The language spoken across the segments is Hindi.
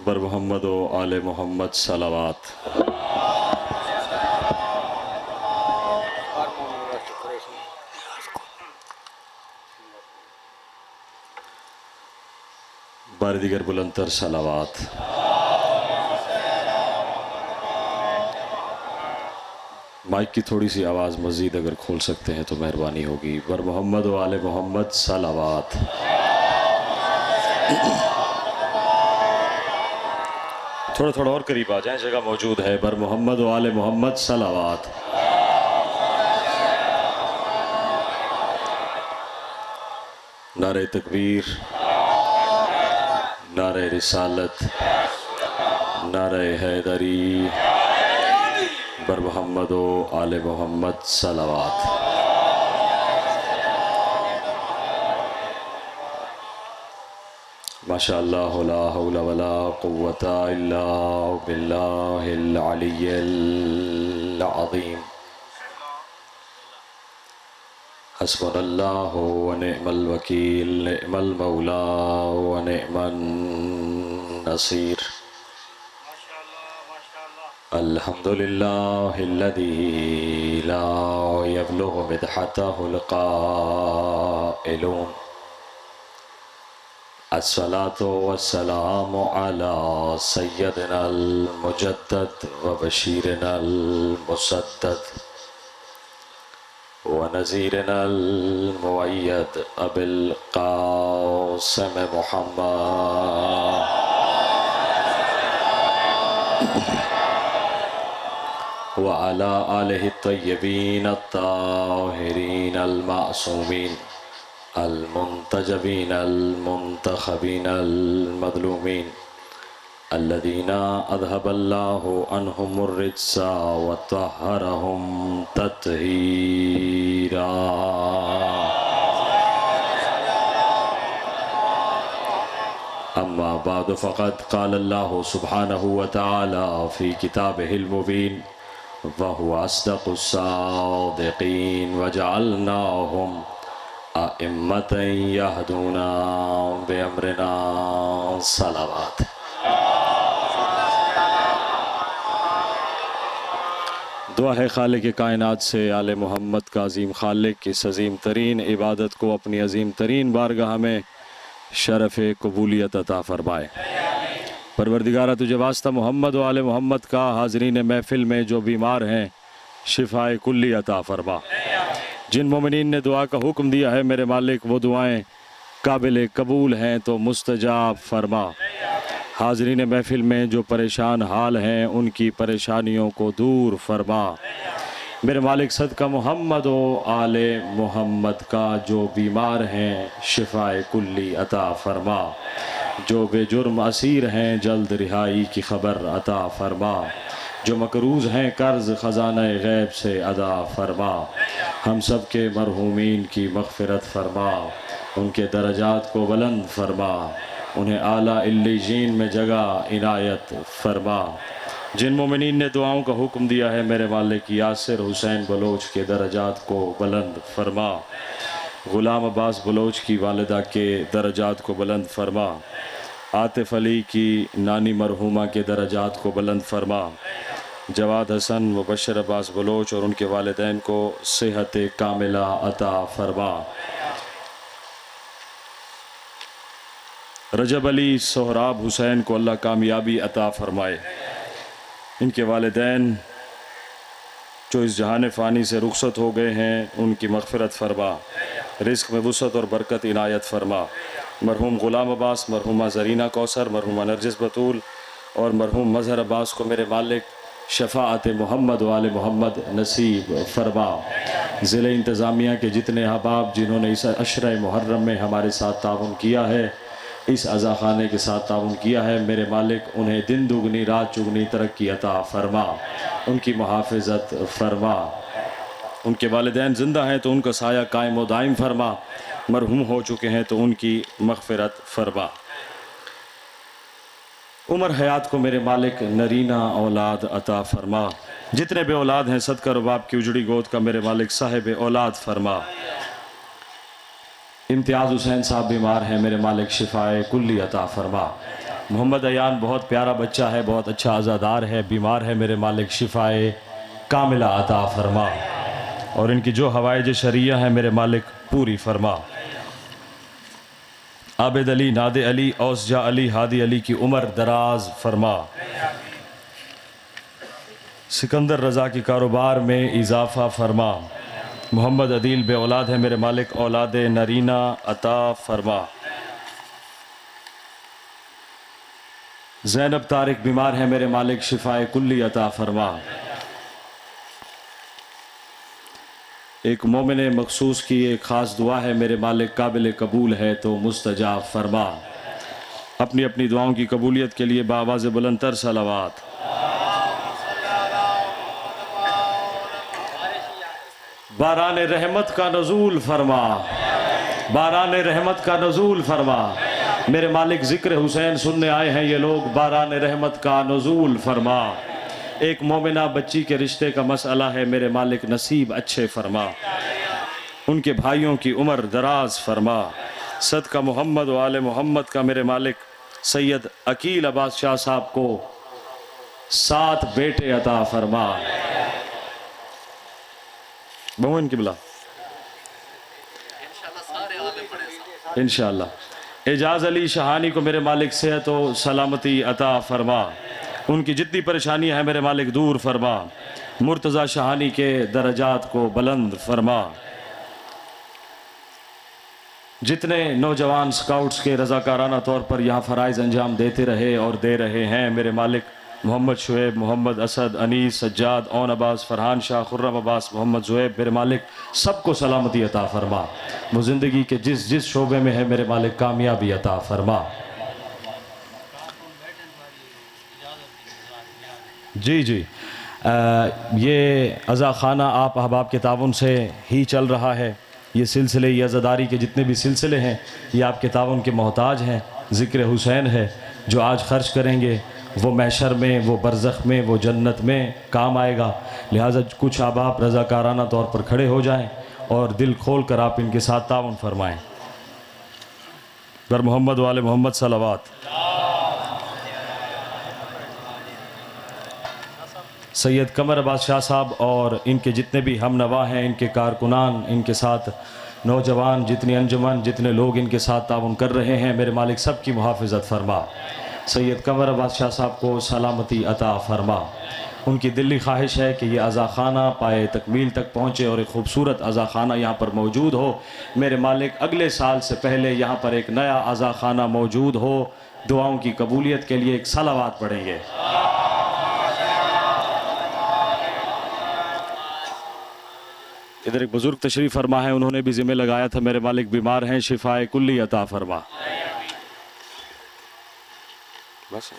बर मोहम्मद व आले मोहम्मद सलावात। बार दिगर बुलंदतर सलावात। माइक की थोड़ी सी आवाज़ मज़ीद अगर खोल सकते हैं तो मेहरबानी होगी। बर मोहम्मद व आले मोहम्मद सलावात। थोड़ा थोड़ा और करीब आ जाएं, जगह मौजूद है। बर मोहम्मद व आले मोहम्मद सलावात। नारे तकबीर, नारे रिसालत, नारे हैदरी। बर मोहम्मद व आले मोहम्मद सलावात। माशाअल्लाह ला हौला वला कुव्वता इल्ला बिल्लाहिल अलिय्यिल अज़ीम। हस्बुनल्लाहु व निअमल वकील, निअमल मौला व निअमन नसीर। अल्हम्दुलिल्लाहिल्लज़ी ला यब्लुगु मिदहतहुल क़ाइलून। अस्सलातु वस्सलामु अला सय्यदिनल मुजद्दद व बशीरिनल मुसद्दद व नज़ीरिनल मुअय्यद अबिल क़ासिम मुहम्मद व अला आलिहि तय्यबीन अत्ताहिरीन अल मासूमीन अल मुंतजबीन अल मुंतखबीन अल मज़लूमीन अल्लज़ीना अज़हबल्लाहु अन्हुमुर रिज्सा व तह्हरहुम तत्हीरा। अम्मा बाद फ़क़द क़ालल्लाहु सुब्हानहु व तआला फ़ी किताबिहिल मुबीन व हुवा अस्दक़ुस सादिक़ीन व जअलनाहुम अइम्मतन यहदूना बिअम्रिना सलावात। दुआ है खालिक कायनात से आले मोहम्मद का अज़ीम खालिक इस अज़ीम तरीन इबादत को अपनी अज़ीम तरीन बारगाह में शरफ़ कबूलियत अता फ़रमाए। परवरदिगारा तुझे वास्ता मोहम्मद व आले मोहम्मद का हाज़रीन महफ़िल में जो बीमार हैं शिफ़ाए कुल्ली अता फ़रमा। जिन मोमिनीन ने दुआ का हुक्म दिया है मेरे मालिक वो दुआएं काबिल कबूल हैं तो मुस्तजाब फरमा। हाज़रीन महफ़िल में जो परेशान हाल हैं उनकी परेशानियों को दूर फरमा। मेरे मालिक सदका मोहम्मद व आले मोहम्मद का जो बीमार हैं शिफ़ाए कुल्ली अता फरमा। जो बेजुर्म असीर हैं जल्द रिहाई की ख़बर अता फरमा। जो मकरूज़ हैं कर्ज़ ख़ज़ाना गैब से अदा फरमा। हम सब के मरहूमीन की मग़फ़िरत फरमा। उनके दरजात को बुलंद फरमा। उन्हें आला इल्लीजीन में जगह इनायत फरमा। जिन मोमिनीन ने दुआओं का हुक्म दिया है मेरे मालिक यासिर हुसैन बलोच के दरजात को बुलंद फरमा। ग़ुलाम अब्बास बलोच की वालिदा के दरजात को बुलंद फरमा। आतिफ़ अली की नानी मरहूमा के दरजात को बुलंद फरमा। जवाद हसन मुबशर अब्बास बलोच और उनके वालिदैन को सेहत कामिला अता फरमा। रजब अली सोहराब हुसैन को अल्लाह कामयाबी अता फरमाए। इनके वालिदैन जो इस जहान फ़ानी से रुखसत हो गए हैं उनकी मग़फ़िरत फरमा। रिज़्क़ में वुसअत और बरकत इनायत फरमा। मरहूम ग़ुलाम अब्बास, मरहूमा ज़रीना कौसर, मरहूमा नरजिस बतूल और मरहूम मज़हर अब्बास को मेरे मालिक शफ़ाअत मोहम्मद वाले मोहम्मद नसीब फरमा। ज़िले इंतज़ामिया के जितने अहबाब जिन्होंने इस अशरे मुहर्रम में हमारे साथ ताउन किया है, इस अज़ा ख़ाने के साथ ताउन किया है, मेरे मालिक उन्हें दिन दुगनी रात चुगनी तरक्की अता फ़रमा। उनकी मुहाफ़िज़त फ़रमा। उनके वालिदैन ज़िंदा हैं तो उनका साया कायम व दायम फरमा। मरहूम हो चुके हैं तो उनकी मग़फ़िरत फरमा। उमर हयात को मेरे मालिक नरीना औलाद अता फरमा। जितने बे औलाद हैं सदका रुबाब की उजड़ी गोद का मेरे मालिक साहिब औलाद फरमा। इम्तियाज़ हुसैन साहब बीमार हैं, मेरे मालिक शिफाए कुल्ली अता फरमा। मोहम्मद अयान बहुत प्यारा बच्चा है, बहुत अच्छा आज़ादार है, बीमार है, मेरे मालिक शिफाए कामिला अता फरमा और इनकी जो हवाइज शरिया है मेरे मालिक पूरी फरमा। आबिद अली, नादे अली, औसजा अली, हादी अली की उम्र दराज फरमा। सिकंदर रज़ा की कारोबार में इजाफ़ा फरमा। मोहम्मद अदील बे औलाद है मेरे मालिक, औलाद नरीना अता फरमा। ज़ैनब तारिक बीमार है मेरे मालिक, शिफाए कुल्ली अता फरमा। एक मोमिन मखसूस की एक ख़ास दुआ है मेरे मालिक, काबिल कबूल है तो मुस्तजाब फरमा। अपनी अपनी दुआओं की कबूलियत के लिए बावाज़ बुलंदतर सलावात। बारान रहमत का नज़ूल फरमा, बारान रहमत का नज़ूल फरमा। मेरे मालिक ज़िक्र हुसैन सुनने आए हैं ये लोग, बारान रहमत का नज़ूल फरमा। एक मोमिना बच्ची के रिश्ते का मसला है मेरे मालिक, नसीब अच्छे फरमा। उनके भाइयों की उम्र दराज फरमा। सदका मोहम्मद व आले मोहम्मद का मेरे मालिक सैयद अकील अब्बास शाह साहब को 7 बेटे अता फरमा। बहुन की बुला इंशाअल्लाह। एजाज़ अली शहानी को मेरे मालिक सेहत व सलामती अता फरमा। उनकी जितनी परेशानियाँ हैं मेरे मालिक दूर फरमा। मुर्तज़ा शहानी के दरजात को बुलंद फरमा। जितने नौजवान स्काउट्स के रज़ाकाराना तौर पर यहाँ फ़राइज़ अंजाम देते रहे और दे रहे हैं मेरे मालिक, मोहम्मद शुएब, मोहम्मद असद, अनीस, सज्जाद, ओन अब्बास, फ़रहान शाह, खुर्रम अब्बास, मोहम्मद ज़ुएब, मेरे मालिक सबको सलामती अता फ़रमा। वो ज़िंदगी के जिस जिस शोबे में है मेरे मालिक कामयाबी अता फ़रमा। जी जी, ये अज़ा खाना आप अहबाब के ताउन से ही चल रहा है। ये सिलसिले, ये अज़ादारी के जितने भी सिलसिले हैं ये आपके ताउन के मोहताज हैं। ज़िक्र हुसैन है जो आज ख़र्च करेंगे वो महशर में, वो बरज़ख में, वो जन्नत में काम आएगा। लिहाजा कुछ अहबाब रज़ाकाराना तौर पर खड़े हो जाएं और दिल खोल कर आप इनके साथ ताउन फरमाएँ। गर मोहम्मद वाले मोहम्मद सलावात। सैयद कमर अब्बास शाह साहब और इनके जितने भी हम नवा हैं, इनके कारकुनान, इनके साथ नौजवान, जितनी अंजुमन, जितने लोग इनके साथ ताउन कर रहे हैं मेरे मालिक सबकी मुहाफ़िज़त फरमा। सैयद कमर अब्बास शाह साहब को सलामती अता फरमा। उनकी दिली ख्वाहिश है कि ये अज़ा खाना पाए तकमील तक पहुँचे और एक ख़ूबसूरत अज़ा खाना यहाँ पर मौजूद हो। मेरे मालिक अगले साल से पहले यहाँ पर एक नया अज़ा खाना मौजूद हो। दुआओं की कबूलियत के लिए एक सलावात पढ़ेंगे। इधर एक बुजुर्ग तशरीफ़ फरमा है, उन्होंने भी ज़िम्मे लगाया था, मेरे मालिक बीमार हैं, शिफाए कुल्ली अता फरमा। बस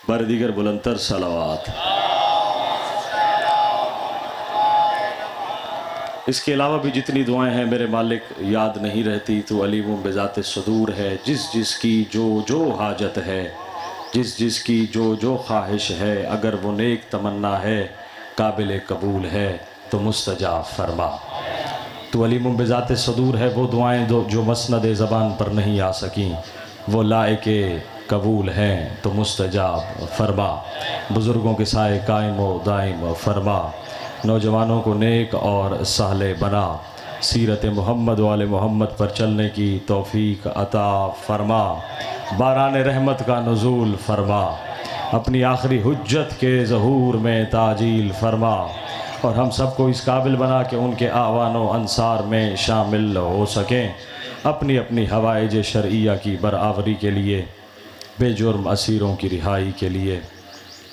बरदीगर बुलंदतर सलावात। इसके अलावा भी जितनी दुआएं हैं मेरे मालिक याद नहीं रहती तो अलीम बेज़ात सदूर है। जिस जिसकी जो जो हाजत है, जिस जिसकी जो जो ख्वाहिश है, अगर वो नेक तमन्ना है काबिल कबूल है तो मुस्तजाब फरमा। तो अलीम बेज़ात सदूर है वो दुआएं जो मसनद ज़बान पर नहीं आ सकीं, वो लायके कबूल हैं तो मुस्तजाब फरमा। बुज़ुर्गों के साए कायम व दाइम फरमा। नौजवानों को नेक और साले बना। सीरत मोहम्मद वाले मोहम्मद पर चलने की तौफ़ीक अता फरमा। बारान रहमत का नुज़ूल फरमा। अपनी आखिरी हुज्जत के ज़हूर में ताजील फरमा और हम सबको इस काबिल बना कि उनके आवानो अंसार में शामिल हो सकें। अपनी अपनी हवाइज शरइया की बराबरी के लिए, बेजुर्म असीरों की रिहाई के लिए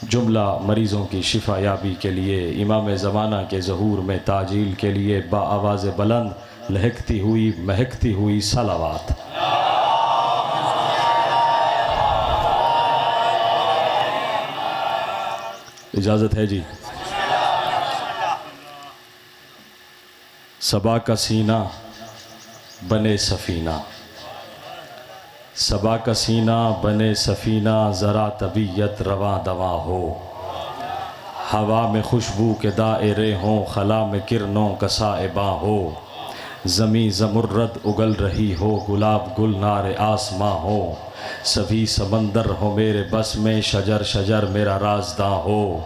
जुमला मरीज़ों की शिफा याबी के लिए, इमाम ज़माना के ज़हूर में ताजील के लिए बाआवाज़ बुलंद लहकती हुई महकती हुई सलावात। इजाज़त है जी। सबा का सीना बने सफ़ीना, सबा का सीना बने सफ़ीना, ज़रा तबीयत रवा दवा हो। हवा में खुशबू के दायरे हों, खला में किरणों का साइबा हो। ज़मी ज़मुर्रद उगल रही हो, गुलाब गुलनार आसमां हो। सभी समंदर हो मेरे बस में, शजर शजर मेरा राजदा हो।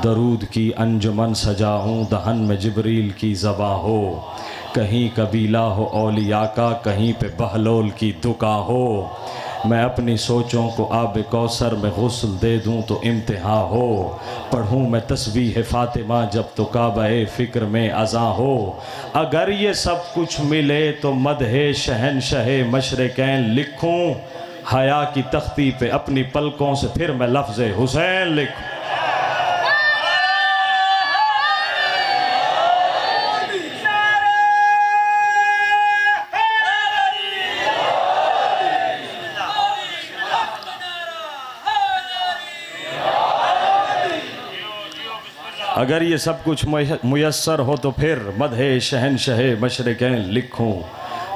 दरूद की अंजुमन सजाऊं, दहन में जिब्रील की ज़बा हो। कहीं कबीला हो औलिया का, कहीं पे बहलोल की दुका हो। मैं अपनी सोचों को आब कौसर में गुस्ल दे दूं तो इम्तिहा हो। पढ़ूं मैं तस्बीह फ़ातिमा जब तो काबा-ए फ़िक्र में अज़ा हो। अगर ये सब कुछ मिले तो मदहे शहनशाह मशरिक़ैन लिखूं। हया की तख्ती पे अपनी पलकों से फिर मैं लफ्ज़ हुसैन लिखूं। अगर ये सब कुछ मुयस्सर हो तो फिर मदहे शहनशाह मशरिक़ैन लिखूं।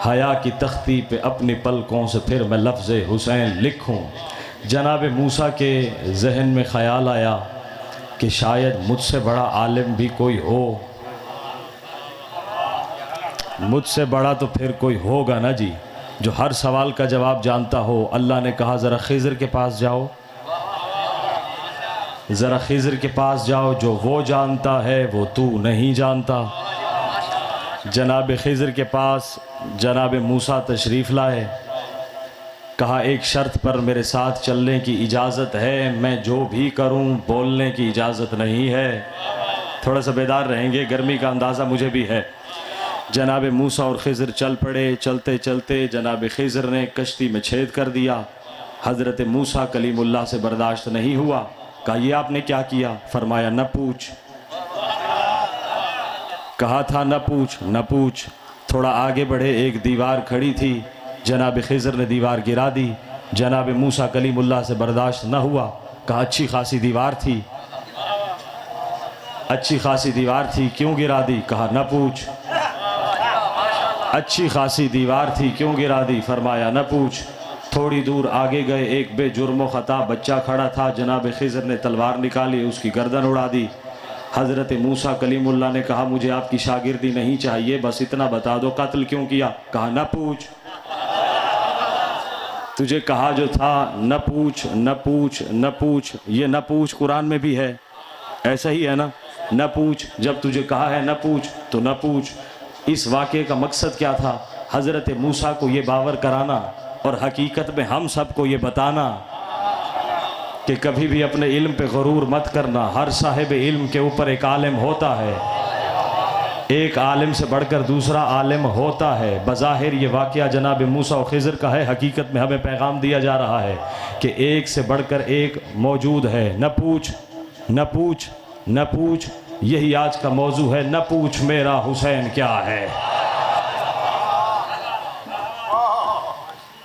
हया की तख्ती पे अपनी पलकों से फिर मैं लफ्ज़ हुसैन लिखूं। जनाब मूसा के जहन में ख़याल आया कि शायद मुझसे बड़ा आलिम भी कोई हो। मुझसे बड़ा तो फिर कोई होगा ना जी, जो हर सवाल का जवाब जानता हो। अल्लाह ने कहा ज़रा खिज़र के पास जाओ, ज़रा खिज़र के पास जाओ, जो वो जानता है वो तू नहीं जानता। जनाब खिज़र के पास जनाब मूसा तशरीफ़ लाए। कहा एक शर्त पर मेरे साथ चलने की इजाज़त है, मैं जो भी करूं बोलने की इजाज़त नहीं है। थोड़ा सा बेदार रहेंगे, गर्मी का अंदाज़ा मुझे भी है। जनाब मूसा और खिज़र चल पड़े। चलते चलते जनाब खिज़र ने कश्ती में छेद कर दिया। हज़रत मूसा कलीमुल्लाह से बर्दाश्त नहीं हुआ। कहा ये आपने क्या किया? फरमाया न पूछ। कहा था न पूछ, न पूछ। थोड़ा आगे बढ़े, एक दीवार खड़ी थी। जनाब खिज़र ने दीवार गिरा दी। जनाब मूसा कलीमुल्लाह से बर्दाश्त न हुआ। कहा अच्छी खासी दीवार थी, अच्छी खासी दीवार थी, क्यों गिरा दी? कहा न पूछ। अच्छी खासी दीवार थी, क्यों गिरा दी? फरमाया न पूछ। थोड़ी दूर आगे गए, एक बेजुर्म ख़ता बच्चा खड़ा था। जनाब खिज़र ने तलवार निकाली, उसकी गर्दन उड़ा दी। हज़रत मूसा कलीमुल्लाह ने कहा मुझे आपकी शागिर्दी नहीं चाहिए, बस इतना बता दो कत्ल क्यों किया? कहा न पूछ। तुझे कहा जो था न पूछ, न पूछ, न पूछ। ये न पूछ कुरान में भी है, ऐसा ही है ना? न पूछ, जब तुझे कहा है न पूछ तो न पूछ। इस वाक़े का मकसद क्या था? हज़रत मूसा को ये बावर कराना और हकीकत में हम सबको ये बताना कि कभी भी अपने इल्म पे गरूर मत करना। हर साहिब इल्म के ऊपर एक आलिम होता है, एक आलिम से बढ़कर दूसरा आलिम होता है। बज़ाहिर ये वाक़या जनाब मूसा और खिज़र का है, हकीकत में हमें पैगाम दिया जा रहा है कि एक से बढ़कर एक मौजूद है। न पूछ, न पूछ, न पूछ, यही आज का मौजू है। न पूछ मेरा हुसैन क्या है,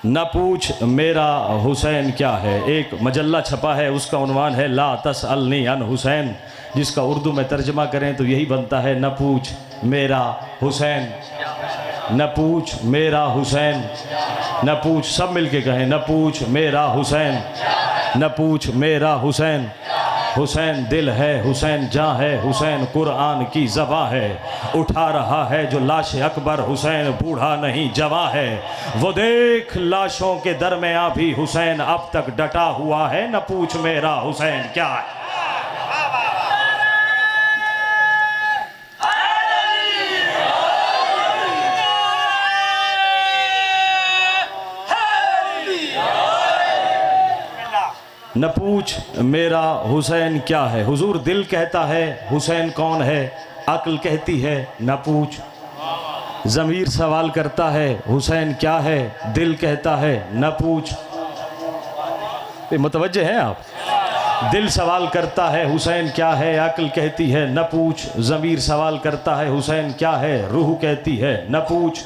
न पूछ मेरा हुसैन क्या है। एक मजल्ला छपा है, उसका उन्वान है ला तसअलनी अन हुसैन, जिसका उर्दू में तर्जमा करें तो यही बनता है न पूछ मेरा हुसैन, न पूछ मेरा हुसैन, न पूछ। सब मिलके कहें न पूछ मेरा हुसैन, न पूछ मेरा हुसैन। हुसैन दिल है, हुसैन जान है, हुसैन कुरान की ज़बां है। उठा रहा है जो लाश अकबर, हुसैन बूढ़ा नहीं जवां है। वो देख लाशों के दरमियां भी हुसैन अब तक डटा हुआ है। न पूछ मेरा हुसैन क्या है। न पूछ मेरा हुसैन क्या है। हुजूर दिल कहता है हुसैन कौन है, अक्ल कहती है न पूछ। ज़मीर सवाल करता है हुसैन क्या है, दिल कहता है न पूछ। मुतवज्जे हैं आप? दिल सवाल करता है हुसैन क्या है, अक्ल कहती है न पूछ। ज़मीर सवाल करता है हुसैन क्या है, रूह कहती है न पूछ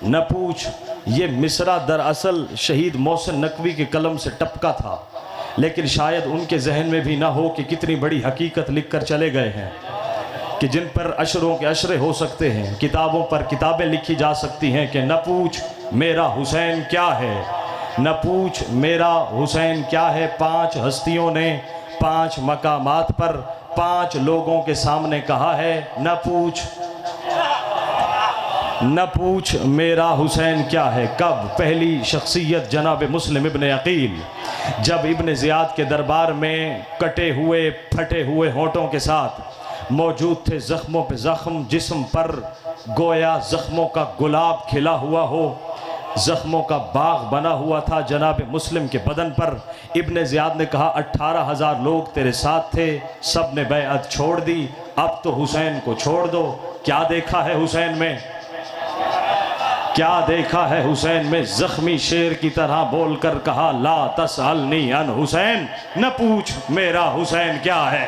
न पूछ। ये मिसरा दरअसल शहीद मोहसिन नकवी के कलम से टपका था, लेकिन शायद उनके जहन में भी ना हो कि कितनी बड़ी हकीकत लिख कर चले गए हैं कि जिन पर अशरों के अशरे हो सकते हैं, किताबों पर किताबें लिखी जा सकती हैं कि न पूछ मेरा हुसैन क्या है, न पूछ मेरा हुसैन क्या है। 5 हस्तियों ने 5 मकामात पर 5 लोगों के सामने कहा है न पूछ न पूछ मेरा हुसैन क्या है। कब? पहली शख्सियत जनाब मुस्लिम इब्न अकील, जब इब्न ज़ियाद के दरबार में कटे हुए फटे हुए होंठों के साथ मौजूद थे, ज़ख्मों पे ज़ख्म, जिस्म पर गोया ज़ख्मों का गुलाब खिला हुआ हो, ज़ख्मों का बाग बना हुआ था जनाब मुस्लिम के बदन पर। इब्न ज़ियाद ने कहा 18,000 लोग तेरे साथ थे, सब ने बैअत छोड़ दी, अब तो हुसैन को छोड़ दो। क्या देखा है हुसैन में, क्या देखा है हुसैन में? ज़ख्मी शेर की तरह बोलकर कहा ला तसअलनी अन हुसैन, न पूछ मेरा हुसैन क्या है।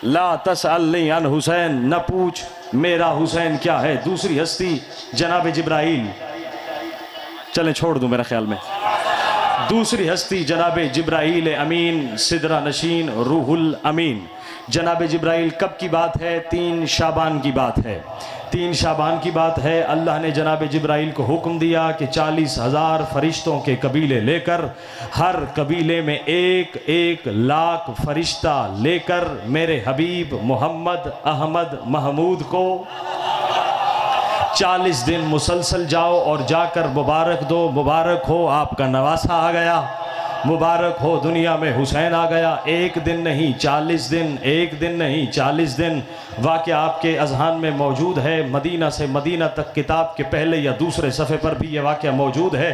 ला तसअलनी अन हुसैन, न पूछ मेरा हुसैन क्या है। दूसरी हस्ती जनाब जिब्राइल, चलें छोड़ दूं मेरा ख्याल में। दूसरी हस्ती जनाब जिब्राइल अमीन, सिदरा नशीन, रूहुल अमीन। जनाब जिब्राइल कब की बात है? 3 शाबान की बात है। 3 शाबान की बात है। अल्लाह ने जनाब जिब्राइल को हुक्म दिया कि 40,000 फरिश्तों के कबीले लेकर, हर कबीले में 1-1 लाख फरिश्ता लेकर मेरे हबीब मोहम्मद अहमद महमूद को 40 दिन मुसलसल जाओ और जाकर मुबारक दो। मुबारक हो आपका नवासा आ गया, मुबारक हो दुनिया में हुसैन आ गया। 1 दिन नहीं 40 दिन, 1 दिन नहीं 40 दिन। वाक़या आपके अज़हान में मौजूद है, मदीना से मदीना तक किताब के पहले या दूसरे सफ़े पर भी ये वाक़या मौजूद है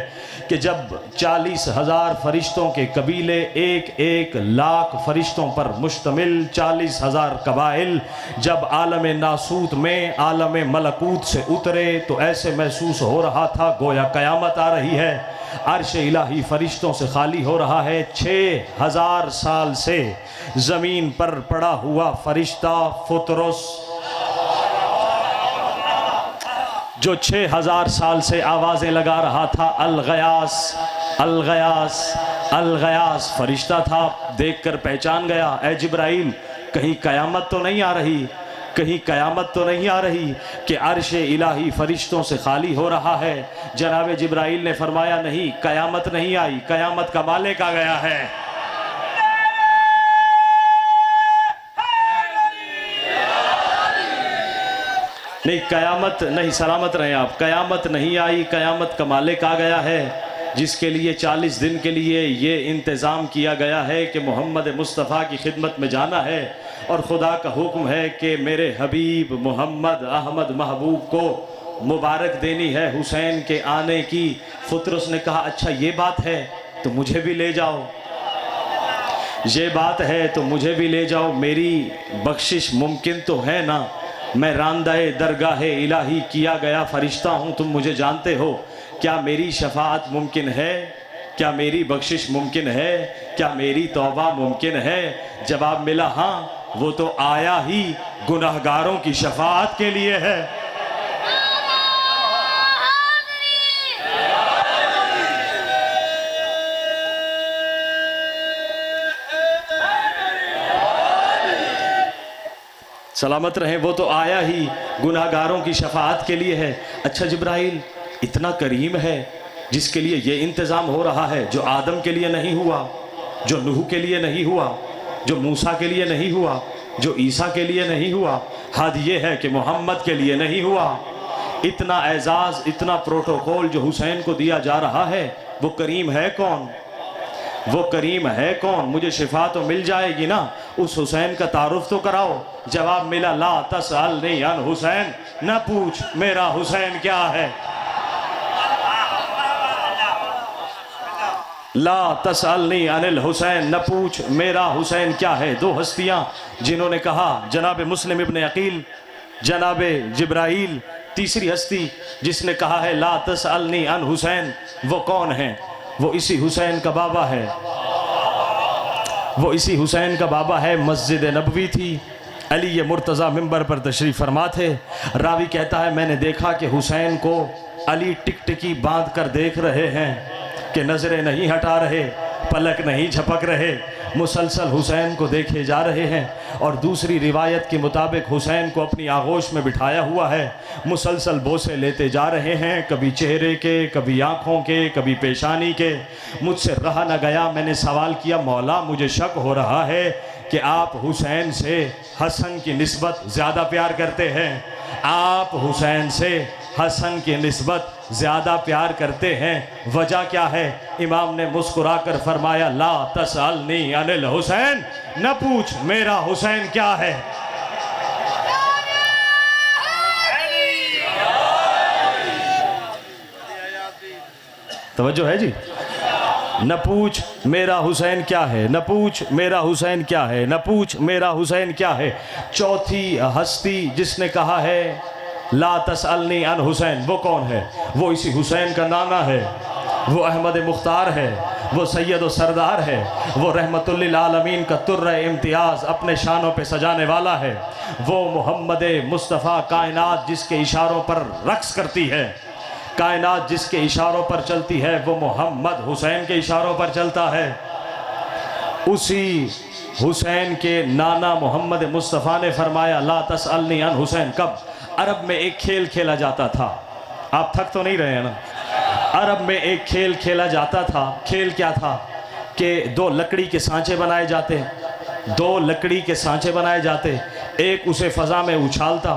कि जब 40,000 फरिश्तों के कबीले 1-1 लाख फरिश्तों पर मुश्तमिल 40,000 कबाइल जब आलम नासूत में आलम मलकूत से उतरे, तो ऐसे महसूस हो रहा था गोया क़यामत आ रही है। अर्श इलाही फरिश्तों से खाली हो रहा है। 6,000 साल से ज़मीन पर पड़ा हुआ फरिश्ता फुतरस, जो 6,000 साल से आवाज़ें लगा रहा था अल गयास अल गयास अल गयास, फरिश्ता था, देखकर पहचान गया ए जिब्राइल कहीं क़यामत तो नहीं आ रही, कहीं क़यामत तो नहीं आ रही कि अर्श इलाही फरिश्तों से खाली हो रहा है। जनाब जिब्राइल ने फरमाया नहीं, क़यामत नहीं आई, क़यामत का मालिक आ गया है। नहीं क़यामत नहीं, सलामत रहें आप, क़यामत नहीं आई, क़यामत का मालिक आ गया है, जिसके लिए 40 दिन के लिए ये इंतज़ाम किया गया है कि मोहम्मद मुस्तफ़ा की खिदमत में जाना है और खुदा का हुक्म है कि मेरे हबीब मोहम्मद अहमद महबूब को मुबारक देनी है हुसैन के आने की। फुतरस ने कहा अच्छा ये बात है तो मुझे भी ले जाओ, ये बात है तो मुझे भी ले जाओ, मेरी बख्शिश मुमकिन तो है ना, मैं रांदाए दरगाह इलाही किया गया फरिश्ता हूँ, तुम मुझे जानते हो, क्या मेरी शफाअत मुमकिन है, क्या मेरी बख्शिश मुमकिन है, क्या मेरी तौबा मुमकिन है? जवाब मिला हाँ, वो तो आया ही गुनाहगारों की शफाअत के लिए है। सलामत रहें, वो तो आया ही गुनाहगारों की शफाअत के लिए है। अच्छा जिब्राइल इतना करीम है जिसके लिए ये इंतज़ाम हो रहा है, जो आदम के लिए नहीं हुआ, जो नूह के लिए नहीं हुआ, जो मूसा के लिए नहीं हुआ, जो ईसा के लिए नहीं हुआ, हद ये है कि मोहम्मद के लिए नहीं हुआ। इतना एजाज़, इतना प्रोटोकॉल जो हुसैन को दिया जा रहा है, वो करीम है कौन? वो करीम है कौन? मुझे शिफा तो मिल जाएगी ना, उस हुसैन का तारुफ तो कराओ। जवाब मिला ला तसअलनी अन हुसैन, न पूछ मेरा हुसैन क्या है। ला तसअलनी अनिल हुसैन, न पूछ मेरा हुसैन क्या है। 2 हस्तियां जिन्होंने कहा, जनाब मुस्लिम इब्न अकील, जनाब जिब्राइल। तीसरी हस्ती जिसने कहा है ला तसअलनी अन हुसैन, वो कौन है? वो इसी हुसैन का बाबा है, वो इसी हुसैन का बाबा है। मस्जिद नबवी थी, अली मुर्तज़ा मिंबर पर तशरीफ़ फरमा थे। रावी कहता है मैंने देखा कि हुसैन को अली टिकटिकी बांध कर देख रहे हैं कि नज़रें नहीं हटा रहे, पलक नहीं झपक रहे, मुसलसल हुसैन को देखे जा रहे हैं। और दूसरी रिवायत के मुताबिक हुसैन को अपनी आगोश में बिठाया हुआ है, मुसलसल बोसे लेते जा रहे हैं, कभी चेहरे के, कभी आँखों के, कभी पेशानी के। मुझसे रहा न गया, मैंने सवाल किया मौला मुझे शक हो रहा है कि आप हुसैन से हसन की निस्बत ज़्यादा प्यार करते हैं, आप हुसैन से हसन की निस्बत ज़्यादा प्यार करते हैं, वजह क्या है? इमाम ने मुस्कुरा कर फरमाया ला तसअलनी अनिल हुसैन, न पूछ मेरा हुसैन क्या है। तवज्जो है जी, न पूछ मेरा हुसैन क्या है, न पूछ मेरा हुसैन क्या है, न पूछ मेरा हुसैन क्या है। चौथी हस्ती जिसने कहा है ला तसअलनी अन हुसैन, वो कौन है? वो इसी हुसैन का नाना है, वो अहमद मुख्तार है, वो सैयद व सरदार है, वो रहमतुल्लिल आलमीन का तुर्र इम्तियाज़ अपने शानों पे सजाने वाला है, वो मोहम्मद मुस्तफ़ा कायनात जिसके इशारों पर रक्स करती है, कायनात जिसके इशारों पर चलती है, वो मोहम्मद हुसैन के इशारों पर चलता है। उसी हुसैन के नाना मोहम्मद मुस्तफ़ा ने फरमाया ला तसअलनी अन हुसैन। कब? अरब में एक खेल खेला जाता था, आप थक तो नहीं रहे हैं ना? अरब में एक खेल खेला जाता था। खेल क्या था कि दो लकड़ी के सांचे बनाए जाते, दो लकड़ी के सांचे बनाए जाते, एक उसे फ़ज़ा में उछालता,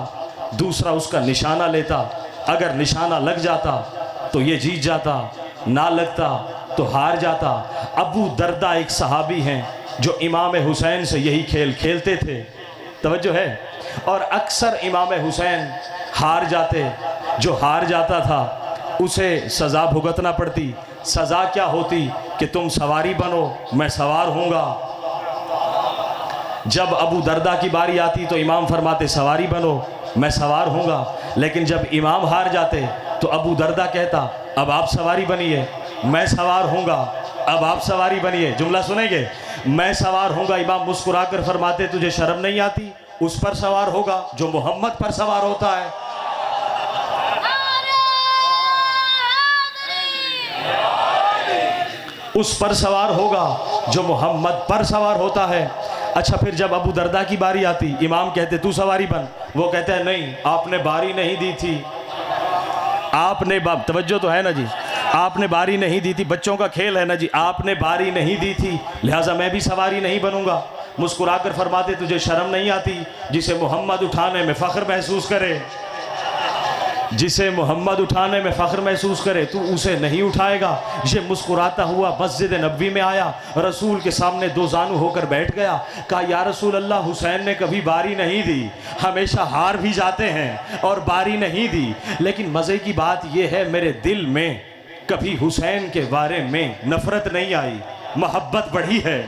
दूसरा उसका निशाना लेता। अगर निशाना लग जाता तो ये जीत जाता, ना लगता तो हार जाता। अबू दरदा एक सहाबी हैं जो इमाम हुसैन से यही खेल खेलते थे, तवज्जो है। और अक्सर इमाम हुसैन हार जाते, जो हार जाता था उसे सज़ा भुगतना पड़ती। सज़ा क्या होती कि तुम सवारी बनो, मैं सवार हूँगा। जब अबू दरदा की बारी आती तो इमाम फरमाते सवारी बनो, मैं सवार हूँगा। लेकिन जब इमाम हार जाते तो अबू दरदा कहता अब आप सवारी बनिए, मैं सवार हूँगा, अब आप सवारी बनिए। जुमला सुनेंगे, मैं सवार हूँगा। इमाम मुस्कुरा कर फरमाते तुझे शर्म नहीं आती? उस पर सवार होगा जो मोहम्मद पर सवार होता है। उस पर सवार होगा जो मोहम्मद पर सवार होता है। अच्छा, फिर जब अबू दरदा की बारी आती, इमाम कहते तू सवारी बन, वो कहते हैं नहीं आपने बारी नहीं दी थी, आपने तवज्जो तो है ना जी, आपने बारी नहीं दी थी। बच्चों का खेल है ना जी, आपने बारी नहीं दी थी, लिहाजा मैं भी सवारी नहीं बनूंगा। मुस्कुरा कर फरमाते तुझे शर्म नहीं आती? जिसे मोहम्मद उठाने में फ़ख्र महसूस करे, जिसे मोहम्मद उठाने में फ़ख्र महसूस करे, तू उसे नहीं उठाएगा। ये मुस्कुराता हुआ मस्जिद नबवी में आया, रसूल के सामने दो जानू होकर बैठ गया। कहा या रसूल अल्लाह, हुसैन ने कभी बारी नहीं दी, हमेशा हार भी जाते हैं और बारी नहीं दी। लेकिन मज़े की बात यह है मेरे दिल में कभी हुसैन के बारे में नफ़रत नहीं आई, मोहब्बत बढ़ी है,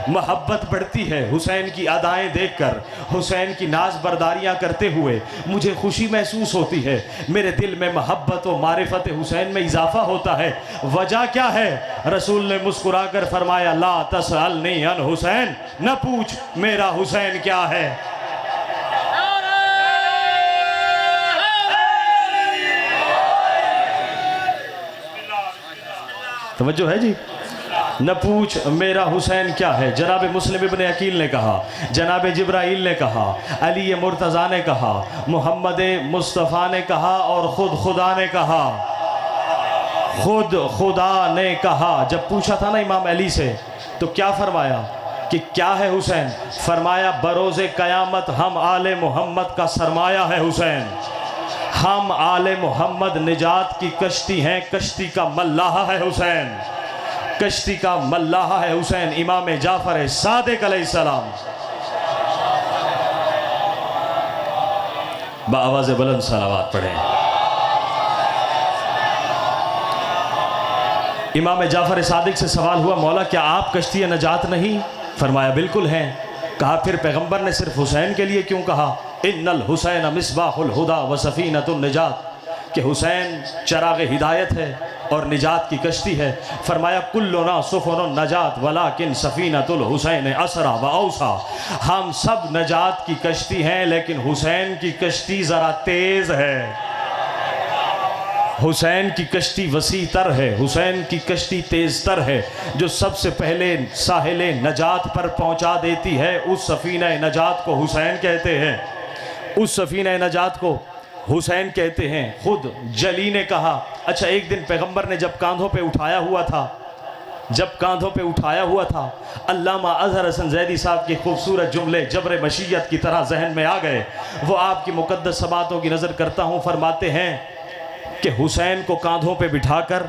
मोहब्बत बढ़ती है। हुसैन की अदाएं देखकर, हुसैन की नाज बरदारियाँ करते हुए मुझे खुशी महसूस होती है। मेरे दिल में मोहब्बत व मारिफत हुसैन में इजाफा होता है। वजह क्या है? रसूल ने मुस्कुरा कर फरमाया ला तसअलनी अन हुसैन, न पूछ मेरा हुसैन क्या है। तवज्जो है जी, न पूछ मेरा हुसैन क्या है। जनाब मुस्लिम इब्न अकील ने कहा, जनाब जिब्राइल ने कहा, अली मुर्तज़ा ने कहा, मोहम्मद मुस्तफ़ा ने कहा और ख़ुद खुदा ने कहा, खुद खुदा ने कहा। जब पूछा था ना इमाम अली से तो क्या फरमाया कि क्या है हुसैन? फरमाया बरोज़े क़यामत हम आले मोहम्मद का सरमाया है हुसैन, हम आले मोहम्मद निजात की कश्ती हैं, कश्ती का मल्लाह है हुसैन, कश्ती का मल्लाह है हुसैन। इमाम जाफर सादिक अलैहिस्सलाम बाआवाज़ बुलंद सलावत पढ़ें। इमाम जाफर सादिक से सवाल हुआ मौला क्या आप कश्ती नजात नहीं? फरमाया बिल्कुल हैं। कहा फिर पैगंबर ने सिर्फ हुसैन के लिए क्यों कहा इन्नल हुसैन मिसबाहुल हुदा व सफीनतुन निजात, कि हुसैन चराग हिदायत है, और निजात की कश्ती है। फरमाया कुल्लुना सुफुन नजात वलाकिन सफीनतुल हुसैन असरा व औसा, हम सब नजात की कश्ती हैं लेकिन हुसैन की कश्ती ज़रा तेज़ है। हुसैन की कश्ती वसी तर है, हुसैन की कश्ती तेज़ तर है, जो सबसे पहले साहिल नजात पर पहुंचा देती है। उस सफ़ीना नजात को हुसैन कहते हैं, उस सफ़ीना नजात को हुसैन कहते हैं। खुद जली ने कहा, अच्छा एक दिन पैगंबर ने जब कांधों पे उठाया हुआ था, जब कांधों पे उठाया हुआ था, अल्लामा अज़हर हसन ज़ैदी साहब के खूबसूरत जुमले जबर मशीयत की तरह जहन में आ गए। वो आपकी मुक़द्दस बातों की नज़र करता हूँ। फरमाते हैं कि हुसैन को कांधों पे बिठाकर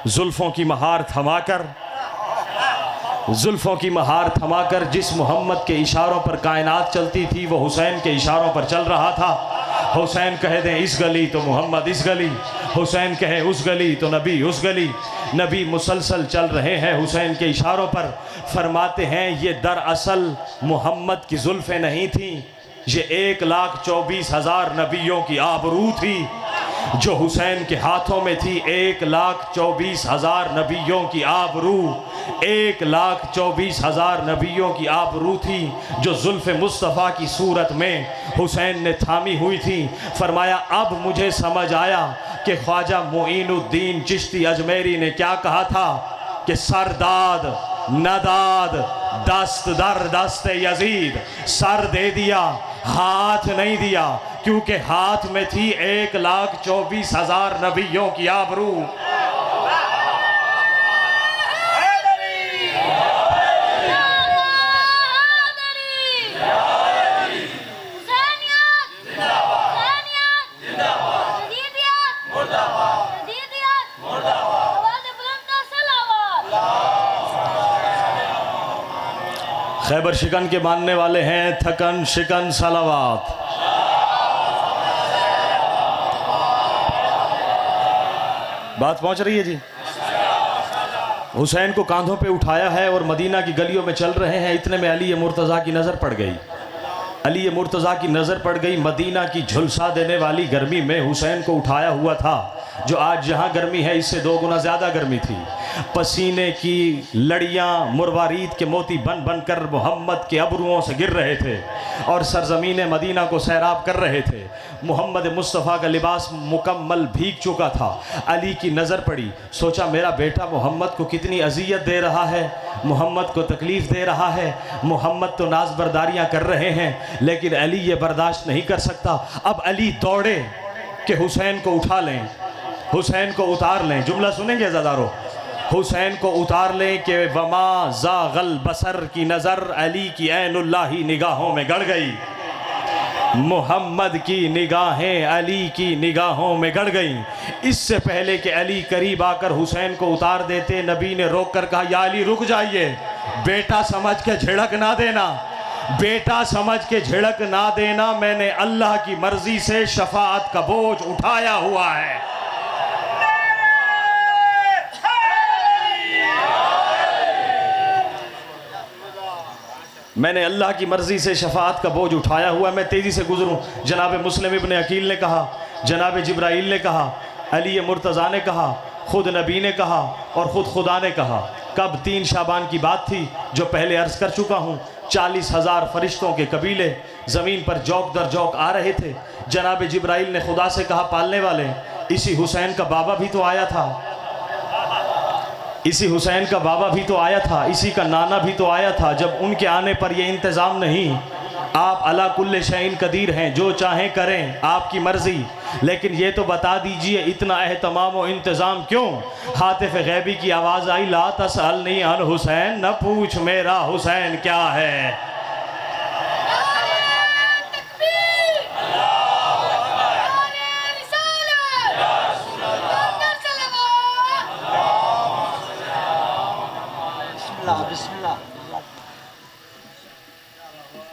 जुल्फ़ों की महार थमाकर, जुल्फ़ों की महार थमाकर जिस मोहम्मद के इशारों पर कायनात चलती थी वो हुसैन के इशारों पर चल रहा था। हुसैन कह दें इस गली तो मोहम्मद इस गली, हुसैन कहे उस गली तो नबी उस गली, नबी मुसलसल चल रहे हैं हुसैन के इशारों पर। फरमाते हैं ये दरअसल मोहम्मद की जुल्फ़ें नहीं थी, ये 1,24,000 नबियों की आबरू थी जो हुसैन के हाथों में थी। 1,24,000 नबियों की आबरू, 1,24,000 नबियों की आबरू थी जो जुल्फ़े मुस्तफ़ा की सूरत में हुसैन ने थामी हुई थी। फरमाया अब मुझे समझ आया कि ख्वाजा मोइनुद्दीन चिश्ती अजमेरी ने क्या कहा था कि सरदाद नदाद दस्त दर दस्त यजीद, सर दे दिया हाथ नहीं दिया, क्योंकि हाथ में थी 1,24,000 नबियों की आबरू। खैबर शिकन के मानने वाले हैं, थकन शिकन सलावात। बात पहुंच रही है जी। हुसैन को कांधों पे उठाया है और मदीना की गलियों में चल रहे हैं। इतने में अली मुर्तज़ा की नज़र पड़ गई, अली मुर्तज़ा की नज़र पड़ गई। मदीना की झुलसा देने वाली गर्मी में हुसैन को उठाया हुआ था, जो आज जहाँ गर्मी है इससे 2 गुना ज़्यादा गर्मी थी। पसीने की लड़ियाँ मुरवारीद के मोती बन बन कर मोहम्मद के अबरुओं से गिर रहे थे और सरजमीन मदीना को सैराब कर रहे थे। मोहम्मद मुस्तफ़ा का लिबास मुकम्मल भीग चुका था। अली की नज़र पड़ी, सोचा मेरा बेटा मोहम्मद को कितनी अजियत दे रहा है, मोहम्मद को तकलीफ़ दे रहा है। मोहम्मद तो नाज बर्दारियाँ कर रहे हैं लेकिन अली ये बर्दाश्त नहीं कर सकता। अब अली दौड़े कि हुसैन को उठा लें, हुसैन को उतार लें। जुमला सुनेंगे ज़ादारो, हुसैन को उतार लें कि वमा ज़ागल बसर की नज़र अली की ऐनुल्लाही निगाहों में गड़ गई। मोहम्मद की निगाहें अली की निगाहों में गड़ गईं। इससे पहले कि अली करीब आकर हुसैन को उतार देते, नबी ने रोक कर कहा या अली रुक जाइए, बेटा समझ के झिड़क ना देना, बेटा समझ के झिड़क ना देना, मैंने अल्लाह की मर्जी से शफाअत का बोझ उठाया हुआ है। मैंने अल्लाह की मर्ज़ी से शफाअत का बोझ उठाया हुआ। मैं तेज़ी से गुजरूँ। जनाब मुस्लिम इब्न अकील ने कहा, जनाब जिब्राइल ने कहा, अली मुर्तज़ा ने कहा, ख़ुद नबी ने कहा और ख़ुद खुदा ने कहा। कब 3 शाबान की बात थी, जो पहले अर्ज़ कर चुका हूँ। 40,000 फरिश्तों के कबीले ज़मीन पर जौक दर जौक आ रहे थे। जनाब जिब्राइल ने खुदा से कहा, पालने वाले, इसी हुसैन का बाबा भी तो आया था, इसी हुसैन का बाबा भी तो आया था, इसी का नाना भी तो आया था। जब उनके आने पर यह इंतज़ाम नहीं, आप अला कुल्ले शैइन कदीर हैं, जो चाहें करें, आपकी मर्ज़ी, लेकिन ये तो बता दीजिए इतना एहतमाम और इंतज़ाम क्यों? हातिफ़ गैबी की आवाज़ आई, ला तसअलनी अन हुसैन, न पूछ मेरा हुसैन क्या है।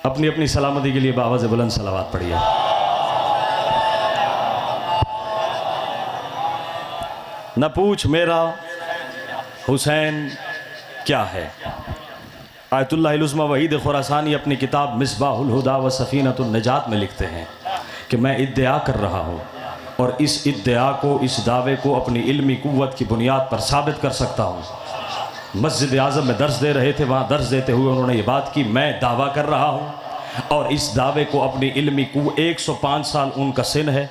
अपनी अपनी सलामती के लिए बावाज़ बुलंद सलावत पढ़िए। न पूछ मेरा हुसैन क्या है। आयतुल्लाह इल्ज़्मा वहीद खुरासानी अपनी किताब मिसबाहुल हुदा व सफ़ीनतुन निजात में लिखते हैं कि मैं इद्दिया कर रहा हूँ और इस इद्दिआ को, इस दावे को अपनी इल्मी कुव्वत की बुनियाद पर साबित कर सकता हूँ। मस्जिद आज़म में दर्स दे रहे थे, वहाँ दर्स देते हुए उन्होंने ये बात की, मैं दावा कर रहा हूँ और इस दावे को अपनी इल्मी कुव्वत, 105 साल उनका सिन है,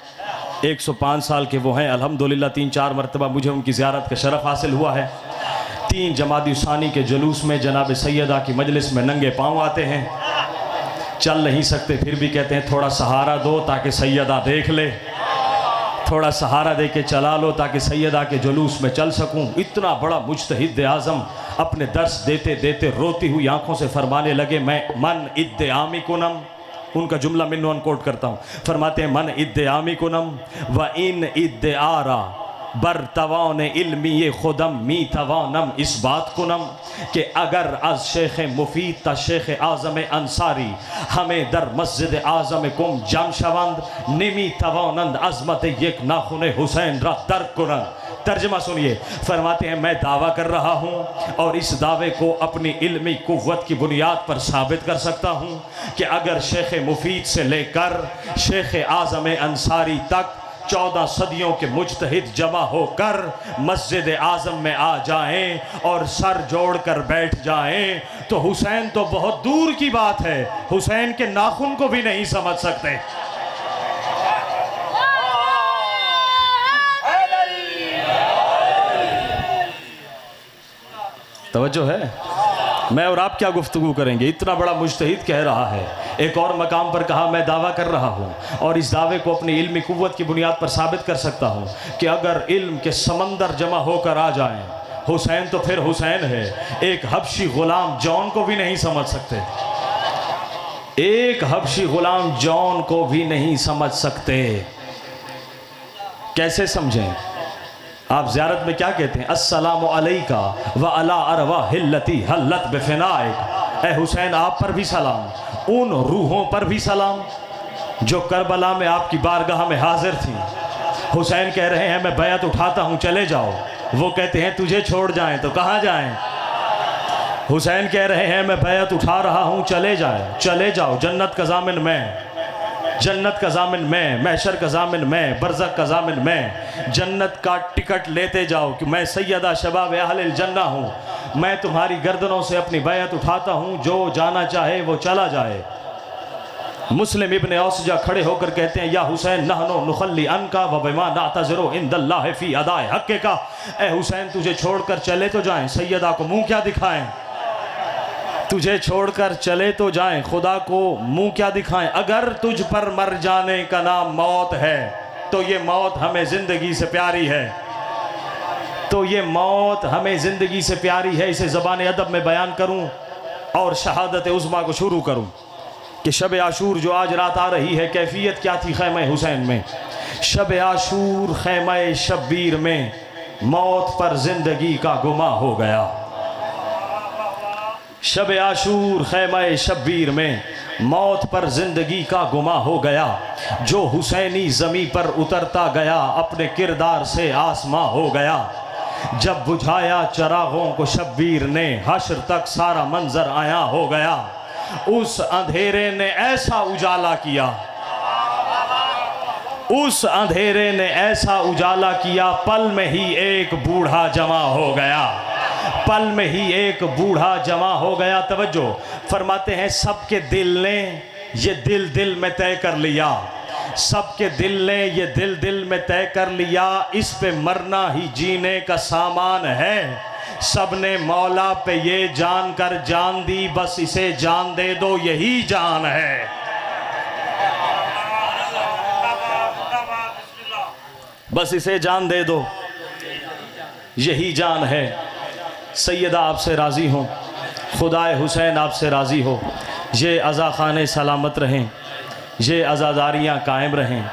105 साल के वो हैं। अल्हम्दुलिल्लाह 3-4 मरतबा मुझे उनकी ज़ियारत का शरफ़ हासिल हुआ है। 3 जमादी सानी के जुलूस में जनाब सैयदा की मजलिस में नंगे पाँव आते हैं, चल नहीं सकते, फिर भी कहते हैं थोड़ा सहारा दो ताकि सैयदा देख ले, थोड़ा सहारा दे के चला लो ताकि सैयदा के जुलूस में चल सकूं। इतना बड़ा मुज्तहिद आज़म अपने दर्स देते देते रोती हुई आंखों से फरमाने लगे, मैं मन इद्दिआमी कुनम, उनका जुमला मिन्नू अनकोट करता हूँ, फरमाते हैं मन इद्दिआमी कुनम व इन इद्दिआरा बर तवान इल्मी ये खुदम मी तवानम, इस बात कुनम कि अगर अज शेख मुफीद ता शेख आज़म अंसारी हमें दर मस्जिद आज़म कुम जम शवंद निमी तवानंद अजमत एक नाखुन हुसैन रा दर कुनंद। तर्जमा सुनिए, फरमाते हैं मैं दावा कर रहा हूँ और इस दावे को अपनी इल्मी कुव्वत की बुनियाद पर साबित कर सकता हूँ कि अगर शेख मुफीद से लेकर शेख आज़म अंसारी तक 14 सदियों के मुज्तहिद जमा होकर मस्जिद आज़म में आ जाएं और सर जोड़कर बैठ जाएं तो हुसैन तो बहुत दूर की बात है, हुसैन के नाखून को भी नहीं समझ सकते। तवज्जो है? मैं और आप क्या गुफ्तगू करेंगे, इतना बड़ा मुज्तहिद कह रहा है। एक और मकाम पर कहा मैं दावा कर रहा हूँ और इस दावे को अपनी इल्मी कुव्वत की बुनियाद पर साबित कर सकता हूँ कि अगर इल्म के समंदर जमा होकर आ जाएं, हुसैन तो फिर हुसैन है, एक हबशी गुलाम जॉन को भी नहीं समझ सकते, एक हबशी गुलाम जॉन को भी नहीं समझ सकते। कैसे समझें? आप ज़ियारत में क्या कहते हैं? अस्सलामु अलैका व अला अरवा हिल्लती हल्लत बिफनाइक, ए हुसैन आप पर भी सलाम, उन रूहों पर भी सलाम जो करबला में आपकी बारगाह में हाजिर थी। हुसैन कह रहे हैं मैं बैत उठाता हूँ चले जाओ, वो कहते हैं तुझे छोड़ जाएं तो कहाँ जाएं? हुसैन कह रहे हैं मैं बैत उठा रहा हूँ चले जाओ, जन्नत का ज़ामिन मैं, जन्नत का ज़ामिन मैं, महशर का ज़ामिन मैं, बरज़ख का ज़ामिन मैं, जन्नत का टिकट लेते जाओ कि मैं सैयदा शबाब अहलिल जन्ना हूँ, मैं तुम्हारी गर्दनों से अपनी बैत उठाता हूँ, जो जाना चाहे वो चला जाए। मुस्लिम इब्न औसजा खड़े होकर कहते हैं या हुसैन नहनो नुखल्ली अनका व बिमा नातज़िरो इंदल्लाहि फी अदाए हक़्क़े का, ए हुसैन तुझे छोड़कर चले तो जाएं, सैयदा को मुँह क्या दिखाएं, तुझे छोड़कर चले तो जाएं, खुदा को मुंह क्या दिखाएं। अगर तुझ पर मर जाने का नाम मौत है तो ये मौत हमें ज़िंदगी से प्यारी है, तो ये मौत हमें ज़िंदगी से प्यारी है। इसे ज़बान अदब में बयान करूं और शहादत उज़्मा को शुरू करूं कि शब आशूर जो आज रात आ रही है, कैफियत क्या थी खैमा हुसैन में। शब आशूर खैमा शब्बीर में मौत पर ज़िंदगी का गुमा हो गया, शब आशूर खैमा शब्बीर में मौत पर ज़िंदगी का गुमा हो गया, जो हुसैनी ज़मी पर उतरता गया अपने किरदार से आसमां हो गया। जब बुझाया चरागों को शब्बीर ने हश्र तक सारा मंजर आया हो गया, उस अंधेरे ने ऐसा उजाला किया, उस अंधेरे ने ऐसा उजाला किया, पल में ही एक बूढ़ा जमा हो गया, पल में ही एक बूढ़ा जमा हो गया। तवज्जो फरमाते हैं सबके दिल ने ये दिल में तय कर लिया, सबके दिल ने ये दिल में तय कर लिया, इस पे मरना ही जीने का सामान है। सब ने मौला पे ये जान कर जान दी, बस इसे जान दे दो यही जान है। बस इसे जान दे दो यही जान है। सैयदा आपसे राज़ी हो, खुदाए हुसैन आपसे राज़ी हो, ये अज़ा खाने सलामत रहें, ये अज़ादारियाँ कायम रहें,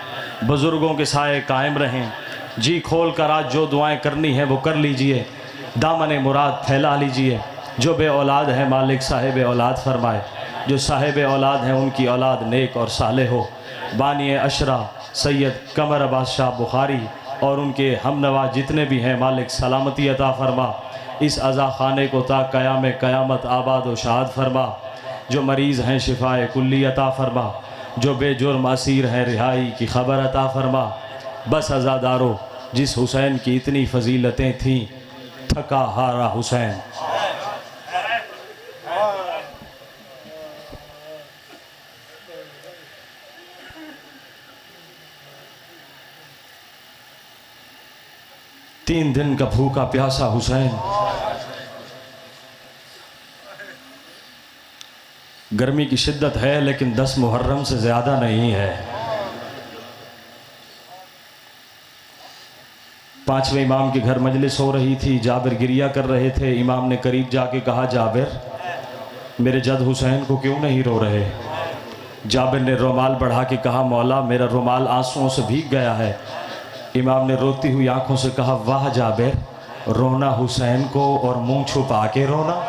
बुज़ुर्गों के साए कायम रहें। जी खोल कर आज जो दुआएं करनी है वो कर लीजिए, दामन मुराद फैला लीजिए। जो बे औलाद है मालिक साहिब औलाद फरमाए, जो साहिब औलाद हैं उनकी औलाद नेक और साले हो। बानी अशरा सैयद कमर अब्बास शाह बुखारी और उनके हमनवा जितने भी हैं मालिक सलामती अता फरमा, इस अज़ा खाने को ता क़याम क़यामत आबाद व शाद फरमा। जो मरीज़ हैं शिफाए कुल्ली अता फरमा, जो बेजुर्म असीर हैं रिहाई की खबर अता फरमा। बस अज़ादारो, जिस हुसैन की इतनी फजीलतें थीं, थका हारा हुसैन। तीन दिन का भूखा प्यासा हुसैन, गर्मी की शिद्दत है लेकिन 10 मुहर्रम से ज़्यादा नहीं है। 5वें इमाम के घर मजलिस हो रही थी, जाबिर गिरिया कर रहे थे। इमाम ने करीब जाके कहा, जाबिर मेरे जद हुसैन को क्यों नहीं रो रहे? जाबिर ने रुमाल बढ़ा के कहा, मौला मेरा रुमाल आंसुओं से भीग गया है। इमाम ने रोती हुई आंखों से कहा, वाह जाबिर, रोना हुसैन को और मुंह छुपा के रोना।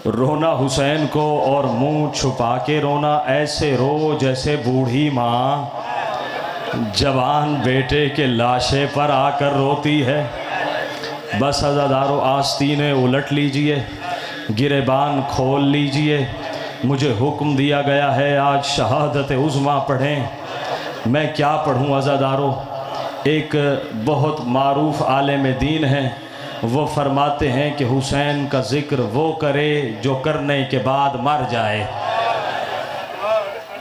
रोना हुसैन को और मुंह छुपा के रोना, ऐसे रो जैसे बूढ़ी माँ जवान बेटे के लाशे पर आकर रोती है। बस अज़ादारो, आस्तीने उलट लीजिए, गिरेबान खोल लीजिए। मुझे हुक्म दिया गया है आज शहादत उज़्मा पढ़ें। मैं क्या पढ़ूँ अज़ादारो? एक बहुत मारूफ आलिम दीन है, वो फरमाते हैं कि हुसैन का ज़िक्र वो करे जो करने के बाद मर जाए।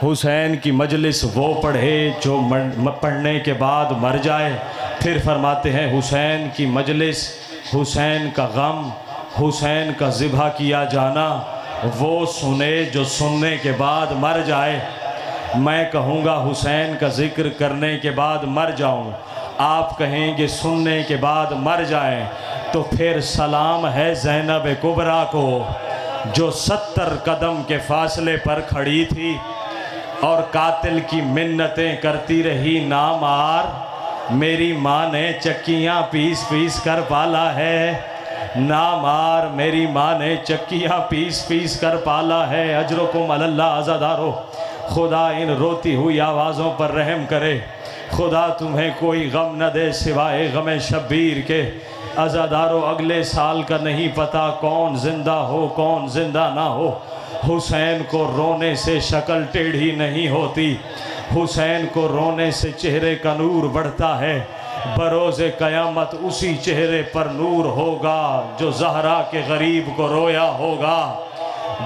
हुसैन की मजलिस वो पढ़े जो पढ़ने के बाद मर जाए। फिर फरमाते हैं हुसैन की मजलिस, हुसैन का गम, हुसैन का ज़िबा किया जाना वो सुने जो सुनने के बाद मर जाए। मैं कहूँगा हुसैन का ज़िक्र करने के बाद मर जाऊँ, आप कहेंगे सुनने के बाद मर जाएं, तो फिर सलाम है ज़ैनब कुबरा को जो 70 कदम के फासले पर खड़ी थी और कातिल की मिन्नतें करती रही, ना मार मेरी माँ ने चक्कियाँ पीस पीस कर पाला है, ना मार मेरी माँ ने चक्कियाँ पीस पीस कर पाला है। अजरुकुम अल्लाह अज़ादारो, खुदा इन रोती हुई आवाज़ों पर रहम करे। खुदा तुम्हें कोई गम न दे सिवाय गम शब्बीर के। अज़ादारो, अगले साल का नहीं पता कौन ज़िंदा हो कौन ज़िंदा ना हो। हुसैन को रोने से शक्ल टेढ़ी नहीं होती, हुसैन को रोने से चेहरे का नूर बढ़ता है। बरोज़े क़यामत उसी चेहरे पर नूर होगा जो ज़हरा के गरीब को रोया होगा।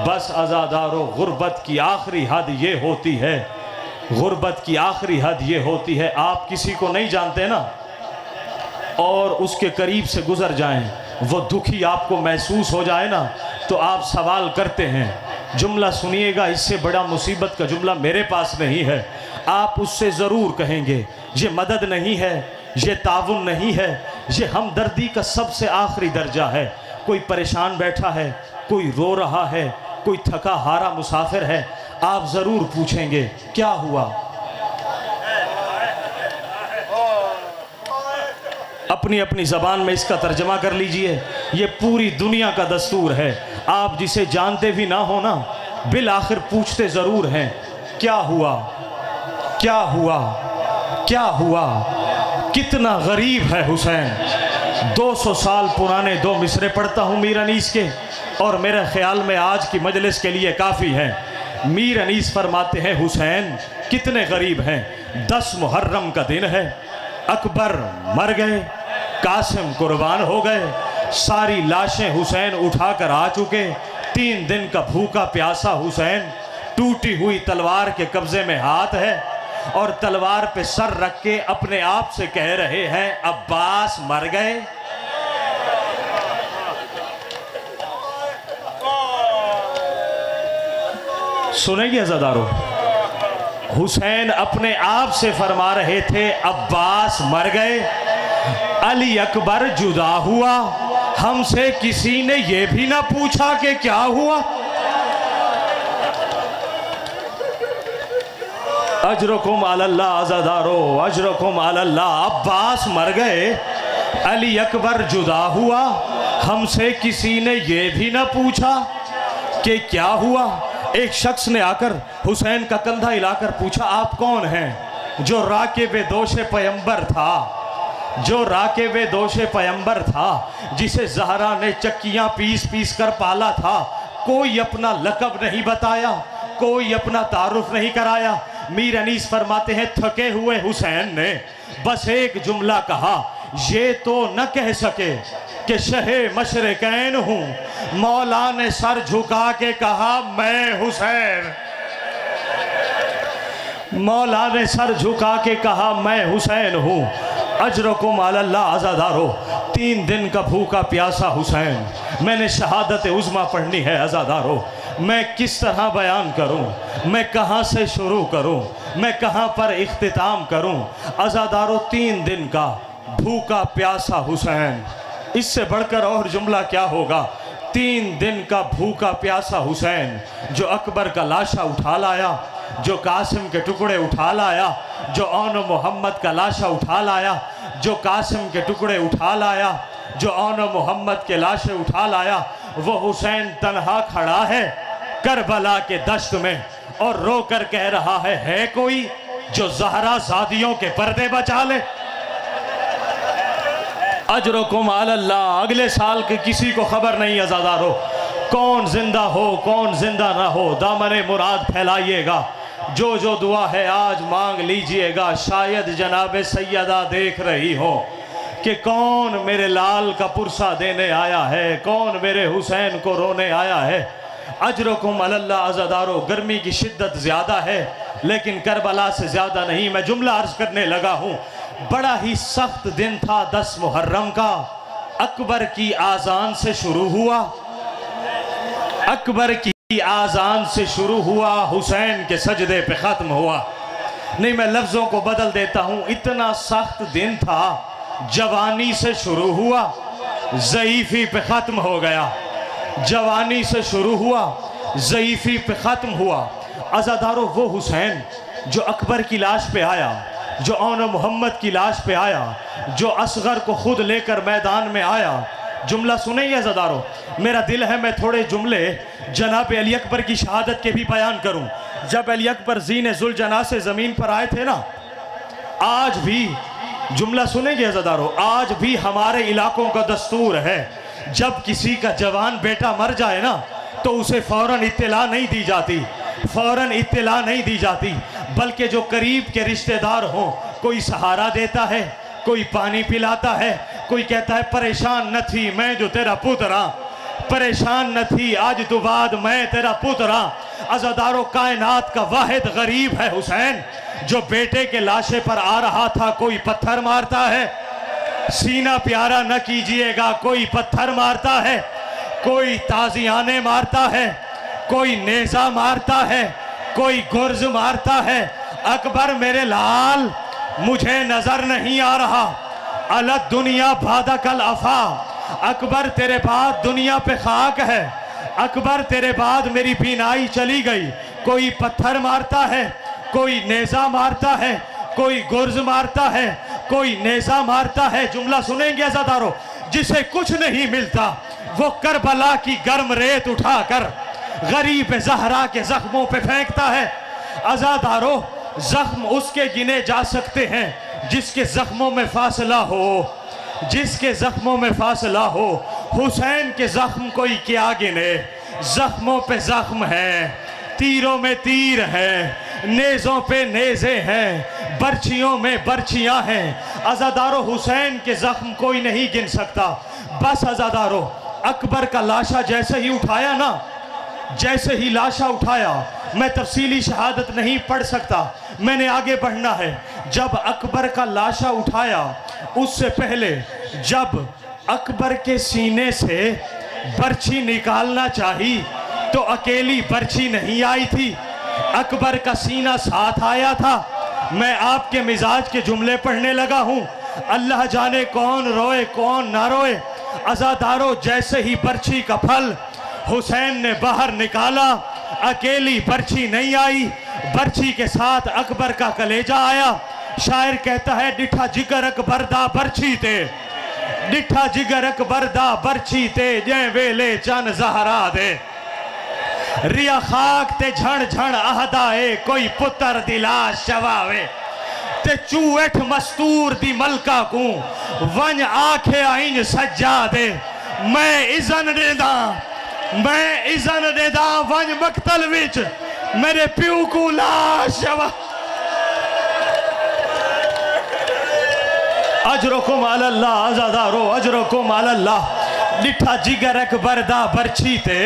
बस अज़ादारो, गुर्बत की आखिरी हद ये होती है, गुर्बत की आखिरी हद ये होती है, आप किसी को नहीं जानते ना और उसके करीब से गुज़र जाएं, वो दुखी आपको महसूस हो जाए ना, तो आप सवाल करते हैं। जुमला सुनिएगा, इससे बड़ा मुसीबत का जुमला मेरे पास नहीं है। आप उससे ज़रूर कहेंगे ये मदद नहीं है, ये ताउन नहीं है, ये हमदर्दी का सबसे आखिरी दर्जा है। कोई परेशान बैठा है, कोई रो रहा है, कोई थका हारा मुसाफिर है, आप ज़रूर पूछेंगे क्या हुआ। अपनी अपनी ज़बान में इसका तर्जमा कर लीजिए। ये पूरी दुनिया का दस्तूर है। आप जिसे जानते भी ना हो ना, बिल आखिर पूछते ज़रूर हैं क्या हुआ, क्या हुआ, क्या हुआ। कितना गरीब है हुसैन। 200 साल पुराने 2 मिसरे पढ़ता हूँ मीर अनीस के, और मेरे ख्याल में आज की मजलिस के लिए काफ़ी हैं। मीर अनीस फरमाते हैं हुसैन कितने गरीब हैं। 10 मुहर्रम का दिन है, अकबर मर गए, कासिम कुर्बान हो गए, सारी लाशें हुसैन उठाकर आ चुके। 3 दिन का भूखा प्यासा हुसैन, टूटी हुई तलवार के कब्जे में हाथ है और तलवार पे सर रख के अपने आप से कह रहे हैं अब्बास मर गए। सुनेंगे अज़ादारो, हुसैन अपने आप से फरमा रहे थे अब्बास मर गए, अली अकबर जुदा हुआ, हमसे किसी ने ये भी ना पूछा कि क्या हुआ। अजरुकुम अल्लाह अज़ादारो, अजरुकुम अल्लाह। अब्बास मर गए, अली अकबर जुदा हुआ, हमसे किसी ने ये भी ना पूछा कि क्या हुआ। एक शख्स ने आकर हुसैन का कंधा हिलाकर पूछा आप कौन हैं। जो राकिब दोशे पैगंबर था, जो राकिब दोशे पैगंबर था, जिसे ज़हरा ने चक्कियाँ पीस पीस कर पाला था। कोई अपना लक़ब नहीं बताया, कोई अपना तारुफ नहीं कराया, मीर अनीस फरमाते हैं थके हुए हुसैन ने बस एक जुमला कहा, ये तो न कह सके कि शहे मशरिकैन हूँ। मौला ने सर झुका के कहा मैं हुसैन। मौला ने सर झुका के कहा मैं हुसैन हूँ। अजरकुम अल्लाह अज़ादारो, 3 दिन का भूखा प्यासा हुसैन। मैंने शहादत उज़्मा पढ़नी है अज़ादारो। मैं किस तरह बयान करूं, मैं कहां से शुरू करूं, मैं कहां पर इख्तिताम करूं। अज़ादारो 3 दिन का भूखा प्यासा हुसैन, इससे बढ़कर और जुमला क्या होगा। 3 दिन का भूखा प्यासा हुसैन जो अकबर का लाशा उठा लाया, जो कासिम के टुकड़े उठा लाया, जो औन मोहम्मद का लाशा उठा लाया, जो कासिम के टुकड़े उठा लाया, जो औन मोहम्मद के लाशे उठा लाया, वो हुसैन तन्हा खड़ा है करबला के दश्त में और रो कर कह रहा है कोई जो ज़हरा ज़ादियों के पर्दे बचा ले। अजरुकुम अल्लाह, अगले साल के किसी को खबर नहीं अज़ादारो, कौन जिंदा हो कौन जिंदा ना हो, दामने मुराद फैलाइएगा। जो जो दुआ है आज मांग लीजिएगा। शायद जनाब सैयदा देख रही हो कि कौन मेरे लाल का पुरसा देने आया है, कौन मेरे हुसैन को रोने आया है। अजरुकुम अल्लाह अज़ादारो, गर्मी की शिद्दत ज़्यादा है लेकिन करबला से ज़्यादा नहीं। मैं जुमला अर्ज़ करने लगा हूँ। बड़ा ही सख्त दिन था 10 मुहर्रम का। अकबर की आज़ान से शुरू हुआ, अकबर की आज़ान से शुरू हुआ, हुसैन के सजदे पे ख़त्म हुआ। नहीं, मैं लफ्ज़ों को बदल देता हूँ। इतना सख्त दिन था, जवानी से शुरू हुआ, ज़ईफ़ी पे ख़त्म हो गया। जवानी से शुरू हुआ, ज़ईफ़ी पे ख़त्म हुआ। अज़ादारो, वो हुसैन जो अकबर की लाश पे आया, जो औन मोहम्मद की लाश पे आया, जो असगर को खुद लेकर मैदान में आया। जुमला सुनेंगे अज़ादारो, मेरा दिल है मैं थोड़े जुमले जनाब अली अकबर की शहादत के भी बयान करूं। जब अली अकबर ज़ीने ज़ुल जना से ज़मीन पर आए थे ना, आज भी जुमला सुनेंगे अज़ादारो, आज भी हमारे इलाकों का दस्तूर है, जब किसी का जवान बेटा मर जाए ना तो उसे फ़ौरन इत्तला नहीं दी जाती, फ़ौरन इत्तला नहीं दी जाती, बल्कि जो करीब के रिश्तेदार हों, कोई सहारा देता है, कोई पानी पिलाता है, कोई कहता है परेशान न थी मैं जो तेरा पुत्र, परेशान न थी आज तो बाद मैं तेरा पुत्र। अज़ादारो, कायनात का वाहिद गरीब है हुसैन जो बेटे के लाशे पर आ रहा था, कोई पत्थर मारता है। सीना प्यारा न कीजिएगा, कोई पत्थर मारता है, कोई ताजियाने मारता है, कोई नेज़ा मारता है, कोई गुर्ज मारता है। अकबर मेरे लाल, मुझे नजर नहीं आ रहा। अलग दुनिया भादा कल अफा, अकबर तेरे बाद दुनिया पे खाक है, अकबर तेरे बाद मेरी बीनाई चली गई। कोई पत्थर मारता है, कोई नेज़ा मारता है, कोई गुर्ज मारता है, कोई नेज़ा मारता है। जुमला सुनेंगे अज़ादारो, जिसे कुछ नहीं मिलता वो करबला की गर्म रेत उठाकर गरीब ज़हरा के जख्मों पे फेंकता है। अज़ादारो, जख्म उसके गिने जा सकते हैं जिसके जख्मों में फासला हो, जिसके जख्मों में फासला हो। हुसैन के जख्म कोई क्या गिने, जख्मों पे जख्म है, तीरों में तीर है, नेज़ों पे नेज़े हैं, बर्छियों में बर्छियां हैं। अज़ादारो, हुसैन के जख्म कोई नहीं गिन सकता। बस अज़ादारो, अकबर का लाशा जैसे ही उठाया ना, जैसे ही लाशा उठाया, मैं तफसीली शहादत नहीं पढ़ सकता, मैंने आगे बढ़ना है। जब अकबर का लाशा उठाया, उससे पहले जब अकबर के सीने से बर्छी निकालना चाहिए तो अकेली बर्छी नहीं आई थी, अकबर का सीना साथ आया था। मैं आपके मिजाज के जुमले पढ़ने लगा हूँ। अल्लाह जाने कौन रोए कौन ना रोए। अज़ादारो, जैसे ही बर्छी का फल हुसैन ने बाहर निकाला, अकेली बर्छी नहीं आई, बर्छी के साथ अकबर का कलेजा आया। शायर कहता है, डिठा जिगर अकबर दा बर्छी ते, डिठा जिगर अकबर दा बर्छी ते, जै वेले चन ज़हरा दे, रिया खाक ते झण झण आहदाए, कोई पुत्र दिला शवावे, ते चूएठ मस्तूर दी मलका को वन आखे आइन सज्जा दे। मैं इज़न देदा, मैं इज़न देदा वन मकतल विच मेरे प्यू को लाश शवा। अजरुकुम अलल्लाह आज़ादारो अजरुकुम अलल्लाह। डिठा जिगर अकबर दा बरछी ते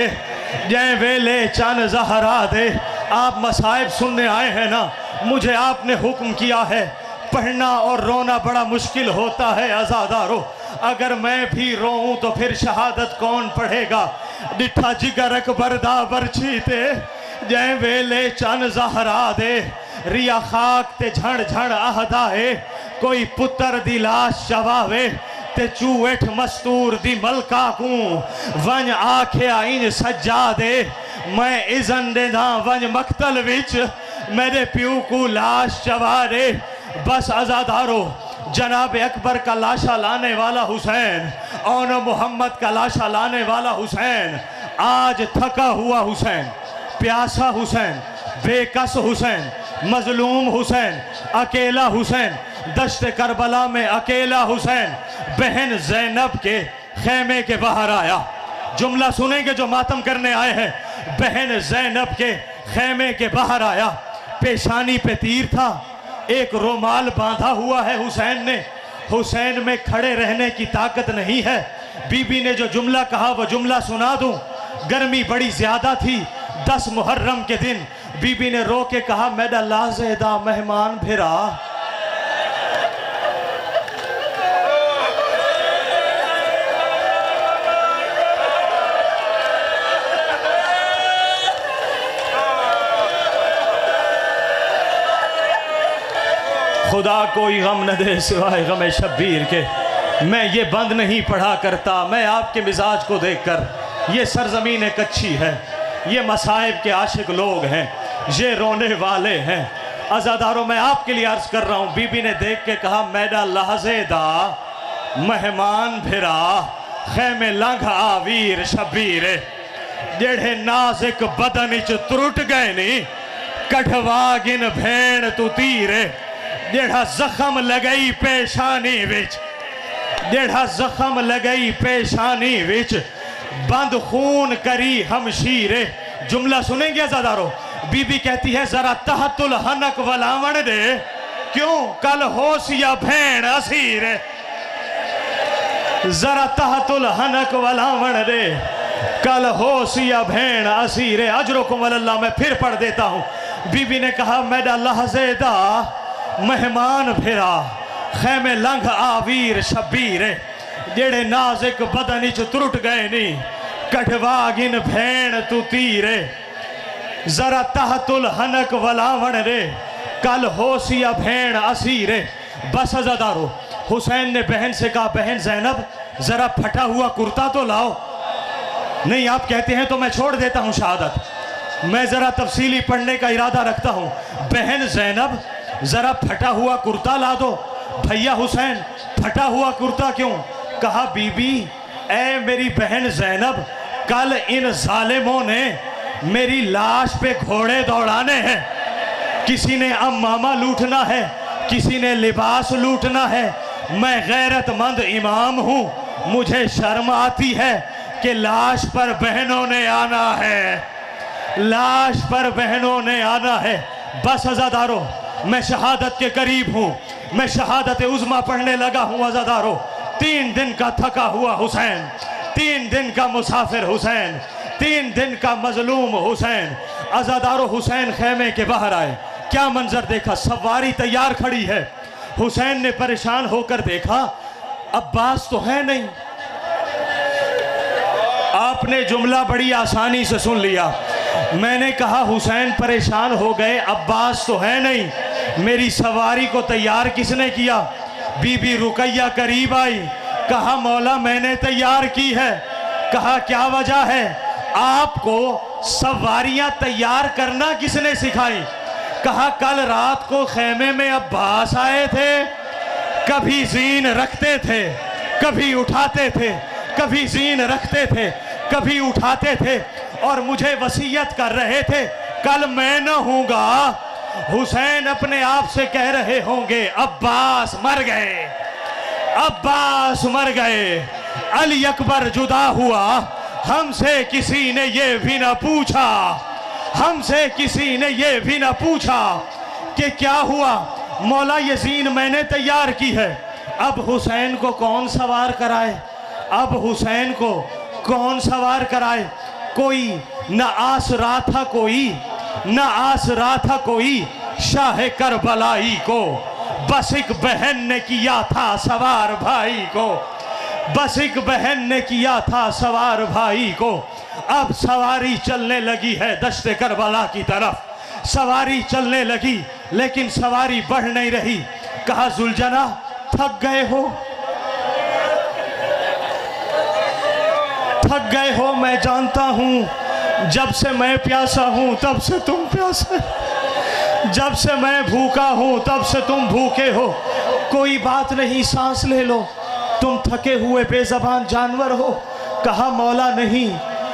जय वेले चन ज़हरा दे। आप मसाइब सुनने आए हैं ना, मुझे आपने हुक्म किया है, पढ़ना और रोना बड़ा मुश्किल होता है आज़ादारो। अगर मैं भी रोऊं तो फिर शहादत कौन पढ़ेगा। डिठा जिगर अकबर दा बरछी ते जय वेले चन ज़हरा दे। रिया खाक ते झड़ झड़ आहदा है, कोई पुत्र दी लाश चवावे ते चूएठ मस्तूर दी मलका को वंज आख्या इंज सज्जा दे। मैं इज़न देना वंज मकतल विच मेरे प्यू को लाश चवारे। बस आज़ादारो जनाब अकबर का लाशा लाने वाला हुसैन और मोहम्मद का लाशा लाने वाला हुसैन, आज थका हुआ हुसैन, प्यासा हुसैन, बेकस हुसैन, मजलूम हुसैन, अकेला हुसैन, दश्त करबला में अकेला हुसैन बहन ज़ैनब के खेमे के बाहर आया। जुमला सुनेंगे जो मातम करने आए हैं। बहन ज़ैनब के खेमे के बाहर आया, पेशानी पे तीर था, एक रोमाल बांधा हुआ है हुसैन ने। हुसैन में खड़े रहने की ताकत नहीं है। बीबी ने जो जुमला कहा वो जुमला सुना दूं। गर्मी बड़ी ज़्यादा थी, 10 मुहर्रम के दिन बीबी ने रो के कहा, मेरा लाज़ेदा मेहमान फिरा। खुदा कोई गम न दे सिवाय गम शब्बीर के। मैं ये बंद नहीं पढ़ा करता, मैं आपके मिजाज को देखकर, ये सरजमीन कच्ची है, ये मसाइब के आशिक लोग हैं, ये रोने वाले हैं। आज़ादारों मैं आपके लिए अर्ज कर रहा हूँ। बीबी ने देख के कहा, मैडा लहजेदा मेहमान फिरा खैमे लंघ आवीर शबीर। जेड़े नाजिक बदन च त्रुट गए नी कढ़वा गिन भेड़ तू तीरे। जेड़ा जख्म लगई पेशानी विच, जेड़ा जख्म लगई पेशानी विच बंद खून करी हमशीरे। जुमला सुनेंगे आज़ादारों। बीबी कहती है, जरा तहतुल हनक वलावण दे, क्यों कल होश या भेड़ असीर। जरा तहतुल हनक वलावण दे, कल होश या भेड़ असीर। अजरुकुम अलल्लाह। मैं फिर पढ़ देता हूँ। बीबी ने कहा, मेरा लहजेदा मेहमान फिरा खैमे लंघ आवीर शबीर। जेड़े नाजिक बदन च त्रुट गए नी कढ़वा गिन भेड़ तू तीरे। जरा तहतुल हनक वलावण रे, कल होशिया भेड़ असीरे। बस अज़ादारो हुसैन ने बहन से कहा, बहन ज़ैनब जरा फटा हुआ कुर्ता तो लाओ। नहीं आप कहते हैं तो मैं छोड़ देता हूँ शहादत। मैं जरा तफसीली पढ़ने का इरादा रखता हूँ। बहन ज़ैनब जरा फटा हुआ कुर्ता ला दो। भैया हुसैन फटा हुआ कुर्ता क्यों? कहा, बीबी ऐ मेरी बहन ज़ैनब, कल इन जालिमों ने मेरी लाश पे घोड़े दौड़ाने हैं। किसी ने अम्मामा लूटना है, किसी ने लिबास लूटना है। मैं गैरतमंद इमाम हूँ, मुझे शर्म आती है कि लाश पर बहनों ने आना है, लाश पर बहनों ने आना है। बस अज़ादारो मैं शहादत के करीब हूँ, मैं शहादत उज़्मा पढ़ने लगा हूँ। अज़ादारो 3 दिन का थका हुआ हुसैन, 3 दिन का मुसाफिर हुसैन, 3 दिन का मजलूम हुसैन। अज़ादारो हुसैन खेमे के बाहर आए, क्या मंजर देखा, सवारी तैयार खड़ी है। हुसैन ने परेशान होकर देखा, अब्बास तो है नहीं। आपने जुमला बड़ी आसानी से सुन लिया। मैंने कहा हुसैन परेशान हो गए, अब्बास तो है नहीं, मेरी सवारी को तैयार किसने किया? बीबी रुकैया करीब आई, कहा मौला मैंने तैयार की है। कहा क्या वजह है? आपको सवारियां तैयार करना किसने सिखाई? कहा कल रात को खेमे में अब्बास आए थे, कभी जीन रखते थे, कभी उठाते थे, कभी जीन रखते थे, कभी उठाते थे, और मुझे वसीयत कर रहे थे कल मैं न हूँगा। हुसैन अपने आप से कह रहे होंगे, अब्बास मर गए, अब्बास मर गए, अली अकबर जुदा हुआ, हमसे किसी ने ये भी ना पूछा, हमसे किसी ने ये भी ना पूछा कि क्या हुआ। मौला ये जीन मैंने तैयार की है, अब हुसैन को कौन सवार कराए, अब हुसैन को कौन सवार कराए। कोई न आस रहा था, कोई न आस रहा था कोई शाह करबलाई को, बस एक बहन ने किया था सवार भाई को, बस एक बहन ने किया था सवार भाई को। अब सवारी चलने लगी है दश्ते करबला की तरफ, सवारी चलने लगी लेकिन सवारी बढ़ नहीं रही। कहा जुलजना थक गए हो, थक गए हो, मैं जानता हूँ, जब से मैं प्यासा हूँ तब से तुम प्यासे, जब से मैं भूखा हूँ तब से तुम भूखे हो। कोई बात नहीं, सांस ले लो, तुम थके हुए बेज़बान जानवर हो। कहा मौला नहीं,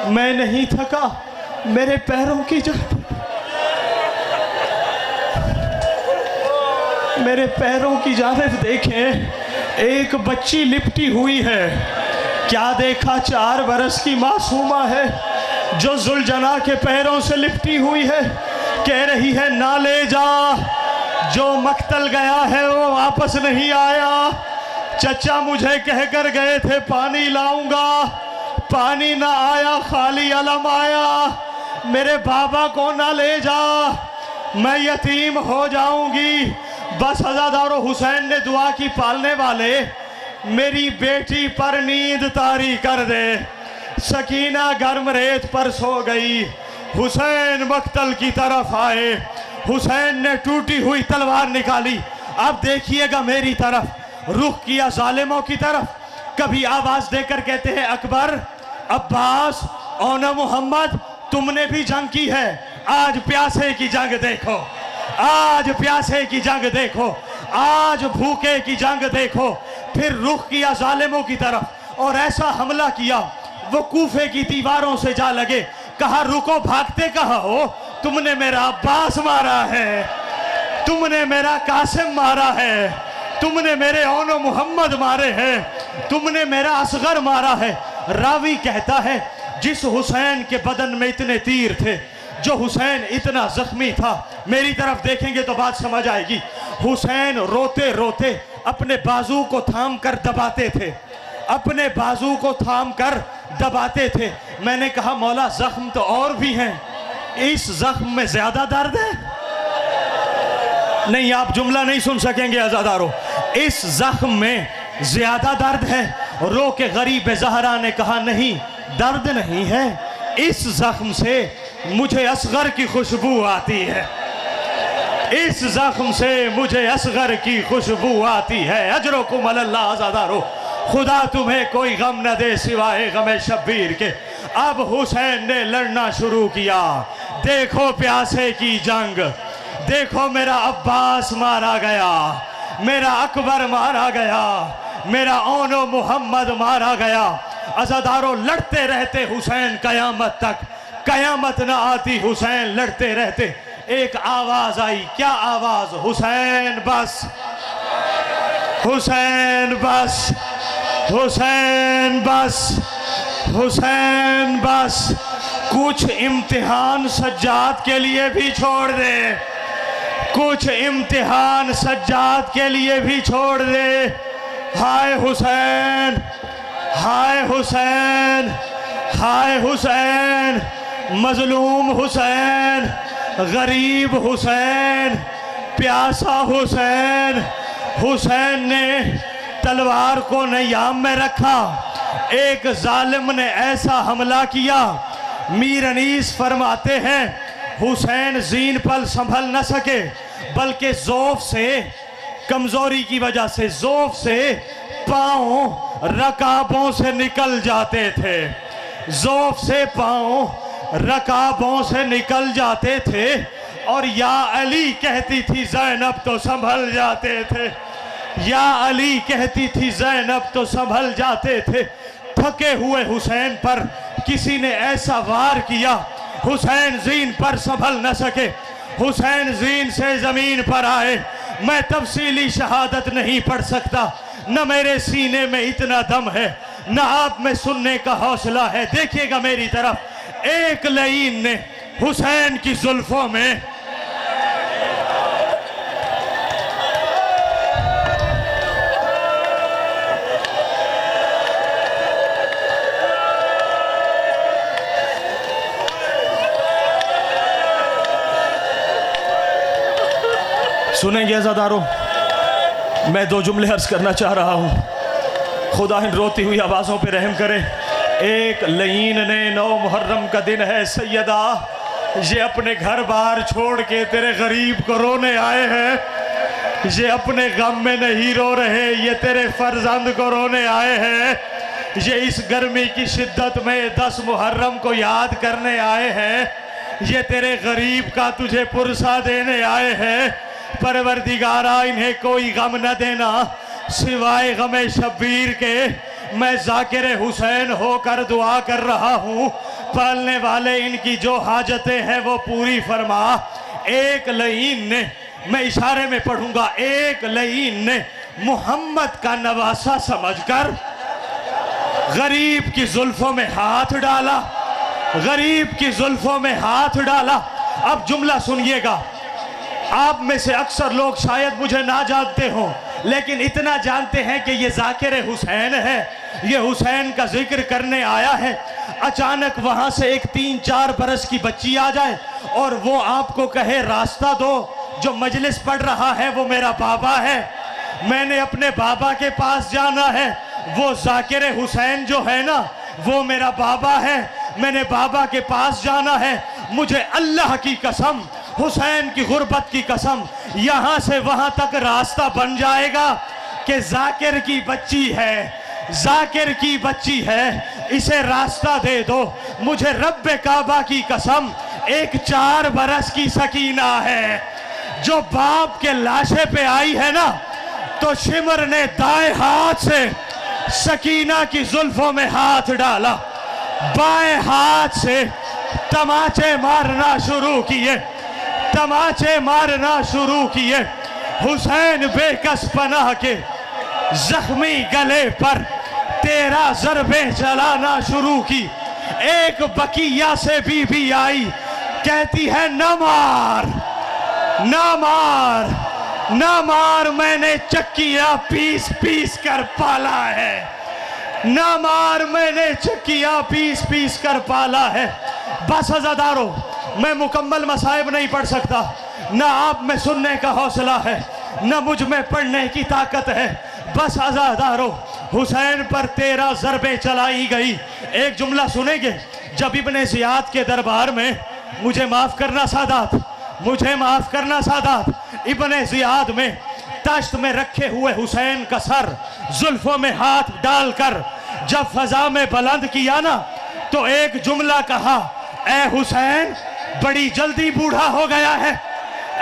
मैं नहीं थका, मेरे पैरों की जान, मेरे पैरों की जानिब देखें, एक बच्ची लिपटी हुई है। क्या देखा, 4 बरस की मासूमा है जो जुलजना के पैरों से लिपटी हुई है। कह रही है ना ले जा, जो मक्तल गया है वो वापस नहीं आया। चचा मुझे कहकर गए थे पानी लाऊंगा, पानी ना आया, खाली अलम आया। मेरे बाबा को ना ले जा, मैं यतीम हो जाऊंगी। बस अज़ादारो हुसैन ने दुआ की, पालने वाले मेरी बेटी पर नींद तारी कर दे। सकीना गर्म रेत पर सो गई। हुसैन मक्तल की तरफ आए, हुसैन ने टूटी हुई तलवार निकाली। अब देखिएगा मेरी तरफ, रुख किया जालिमों की तरफ। कभी आवाज देकर कहते हैं अकबर, अब्बास, औना मोहम्मद, तुमने भी जंग की है, आज प्यासे की जंग देखो, आज प्यासे की जंग देखो, आज भूखे की जंग देखो। फिर रुख किया जालिमों की तरफ और ऐसा हमला किया वो कूफे की दीवारों से जा लगे। कहा रुको, भागते कहाँ हो, तुमने मेरा अब्बास मारा है, तुमने मेरा कासिम मारा है, तुमने मेरे औनो मोहम्मद मारे हैं, तुमने मेरा असगर मारा है। रावी कहता है जिस हुसैन के बदन में इतने तीर थे, जो हुसैन इतना जख्मी था, मेरी तरफ देखेंगे तो बात समझ आएगी। हुसैन रोते रोते अपने बाजू को थाम कर दबाते थे, अपने बाजू को थाम कर दबाते थे। मैंने कहा मौला जख्म तो और भी हैं, इस जख्म में ज्यादा दर्द है? नहीं, आप जुमला नहीं सुन सकेंगे अज़ादारो, इस जख्म में ज्यादा दर्द है। रो के गरीब ज़हरा ने कहा नहीं, दर्द नहीं है, इस जख्म से मुझे असगर की खुशबू आती है, इस जख्म से मुझे असगर की खुशबू आती है। अजरुकुम अल्लाह अज़ादारो, खुदा तुम्हें कोई गम न दे सिवाय गमे शब्बीर के। अब हुसैन ने लड़ना शुरू किया। देखो प्यासे की जंग, देखो मेरा अब्बास मारा गया, मेरा अकबर मारा गया, मेरा औनो मोहम्मद मारा गया। अज़ादारो लड़ते रहते हुसैन कयामत तक, कयामत न आती हुसैन लड़ते रहते। एक आवाज आई, क्या आवाज? हुसैन बस, हुसैन बस, हुसैन बस, हुसैन बस। कुछ इम्तिहान सज्जाद के लिए भी छोड़ दे, कुछ इम्तिहान सज्जाद के लिए भी छोड़ दे। हाय हुसैन, हाय हुसैन, हाय हुसैन, मजलूम हुसैन, गरीब हुसैन, प्यासा हुसैन। हुसैन ने तलवार को नयाम में रखा। एक जालिम ने ऐसा हमला किया, मीर अनीस फरमाते हैं हुसैन जीन पर संभल न सके, बल्कि ज़ौफ़ से, कमज़ोरी की वजह से ज़ौफ़ से पाँव रकाबों से निकल जाते थे, ज़ौफ़ से पाँव रकाबों से निकल जाते थे। और या अली कहती थी ज़ैनब तो संभल जाते थे, या अली कहती थी ज़ैनब तो संभल जाते थे। थके हुए हुसैन पर किसी ने ऐसा वार किया, हुसैन ज़ीन पर संभल न सके, हुसैन ज़ीन से ज़मीन पर आए। मैं तफसीली शहादत नहीं पढ़ सकता, न मेरे सीने में इतना दम है, न आप में सुनने का हौसला है। देखिएगा मेरी तरफ, एक लईन ने हुसैन की जुल्फों में सुनेंगे अज़ादारों, मैं दो जुमले अर्ज करना चाह रहा हूँ। खुदा इन रोती हुई आवाज़ों पे रहम करे। एक लईन ने 9 मुहर्रम का दिन है सैयदा, ये अपने घर बार छोड़ के तेरे गरीब को रोने आए हैं। ये अपने गम में नहीं रो रहे, ये तेरे फर्जंद को रोने आए हैं। ये इस गर्मी की शिद्दत में 10 मुहर्रम को याद करने आए हैं। ये तेरे गरीब का तुझे पुरसा देने आए हैं। परवरदिगारा, इन्हें कोई गम न देना सिवाय गमे शब्बीर के। मैं ज़ाकिर हुसैन होकर दुआ कर रहा हूँ, पालने वाले इनकी जो हाजतें हैं वो पूरी फरमा। एक लईन ने, मैं इशारे में पढ़ूंगा, एक लईन ने मोहम्मद का नवासा समझकर गरीब की जुल्फों में हाथ डाला, गरीब की जुल्फों में हाथ डाला। अब जुमला सुनिएगा। आप में से अक्सर लोग शायद मुझे ना जानते हों, लेकिन इतना जानते हैं कि ये ज़ाकिर हुसैन है, ये हुसैन का जिक्र करने आया है। अचानक वहाँ से एक 3-4 बरस की बच्ची आ जाए और वो आपको कहे रास्ता दो, जो मजलिस पढ़ रहा है वो मेरा बाबा है, मैंने अपने बाबा के पास जाना है। वो ज़ाकिर हुसैन जो है ना, वो मेरा बाबा है, मैंने बाबा के पास जाना है। मुझे अल्लाह की कसम, हुसैन की गुर्बत की कसम, यहाँ से वहाँ तक रास्ता बन जाएगा कि ज़ाकिर की बच्ची है, ज़ाकिर की बच्ची है, इसे रास्ता दे दो। मुझे रब्बे काबा की कसम, एक 4 बरस की सकीना है जो बाप के लाशे पे आई है ना, तो शिमर ने दाएं हाथ से सकीना की जुल्फों में हाथ डाला, बाएं हाथ से तमाचे मारना शुरू किए, तमाचे मारना शुरू किए। हुसैन बेकस पनाह के जख्मी गले पर 13 ज़रबे चलाना शुरू की। एक बकिया से बीबी आई, कहती है न मार, न मार, न मार, मैंने चक्कियां पीस पीस कर पाला है, न मार, मैंने चक्कियां पीस पीस कर पाला है। बस अज़ादारों, मैं मुकम्मल मसाइब नहीं पढ़ सकता, ना आप में सुनने का हौसला है, ना मुझ में पढ़ने की ताकत है। बस अज़ादारों, हुसैन पर 13 ज़रबे चलाई गई। एक जुमला सुनेंगे। जब इब्ने ज़ियाद के दरबार में, मुझे माफ़ करना सादात, मुझे माफ़ करना सादात, इब्ने ज़ियाद में तश्त में रखे हुए हुसैन का सर जुल्फों में हाथ डालकर जब फ़ज़ा में बुलंद किया ना, तो एक जुमला कहा, ए हुसैन बड़ी जल्दी बूढ़ा हो गया है,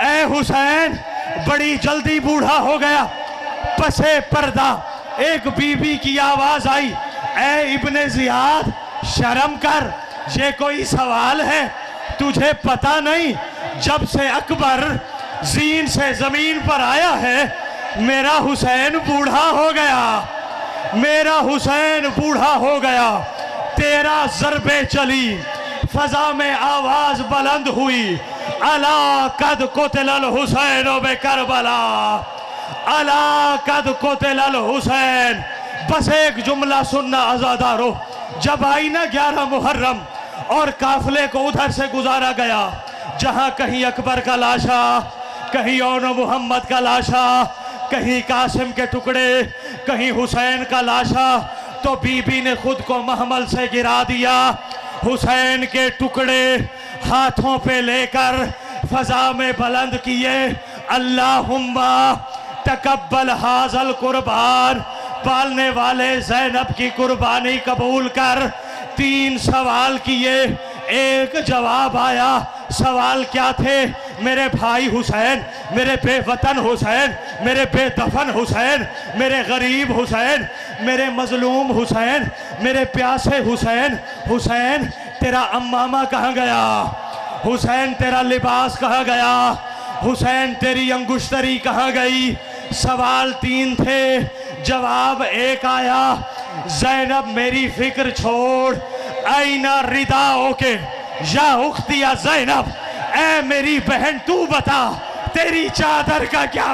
ए हुसैन बड़ी जल्दी बूढ़ा हो गया। पसे पर्दा एक बीबी की आवाज आई, ए इब्ने ज़ियाद शर्म कर, ये कोई सवाल है? तुझे पता नहीं जब से अकबर जीन से जमीन पर आया है मेरा हुसैन बूढ़ा हो गया, मेरा हुसैन बूढ़ा हो गया। 13 ज़रबे चली, फजा में आवाज बुलंद हुई, अला कद कुतिल हुसैन बे करबला, अला कद कुतिल हुसैन। बस एक जुमला सुनना अज़ादारो, जब आई ना 11 मुहर्रम और काफिले को उधर से गुजारा गया, जहां कहीं अकबर का लाशा, कहीं औन मोहम्मद का लाशा, कहीं कासिम के टुकड़े, कहीं हुसैन का लाशा, तो बीबी ने खुद को महमल से गिरा दिया। हुसैन के टुकड़े हाथों पे लेकर फजा में बुलंद किए, अल्लाहुम्मा तकब्बल हाज़ल कुर्बान, पालने वाले ज़ैनब की कुर्बानी कबूल कर। 3 सवाल किए, एक जवाब आया। सवाल क्या थे? मेरे भाई हुसैन, मेरे बेवतन हुसैन, मेरे बेदफन हुसैन, मेरे गरीब हुसैन, मेरे मजलूम हुसैन, मेरे प्यासे हुसैन। हुसैन तेरा अम्मामा कहाँ गया? हुसैन तेरा लिबास कहाँ गया? हुसैन तेरी अंगुश्तरी कहाँ गई? सवाल 3 थे, जवाब एक आया, ज़ैनब मेरी फिक्र छोड़, आईना रिदाओ के या उख्तिया ज़ैनब, ऐ मेरी बहन तू बता तेरी चादर का क्या?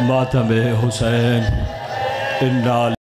मातम हुसैन इन्ना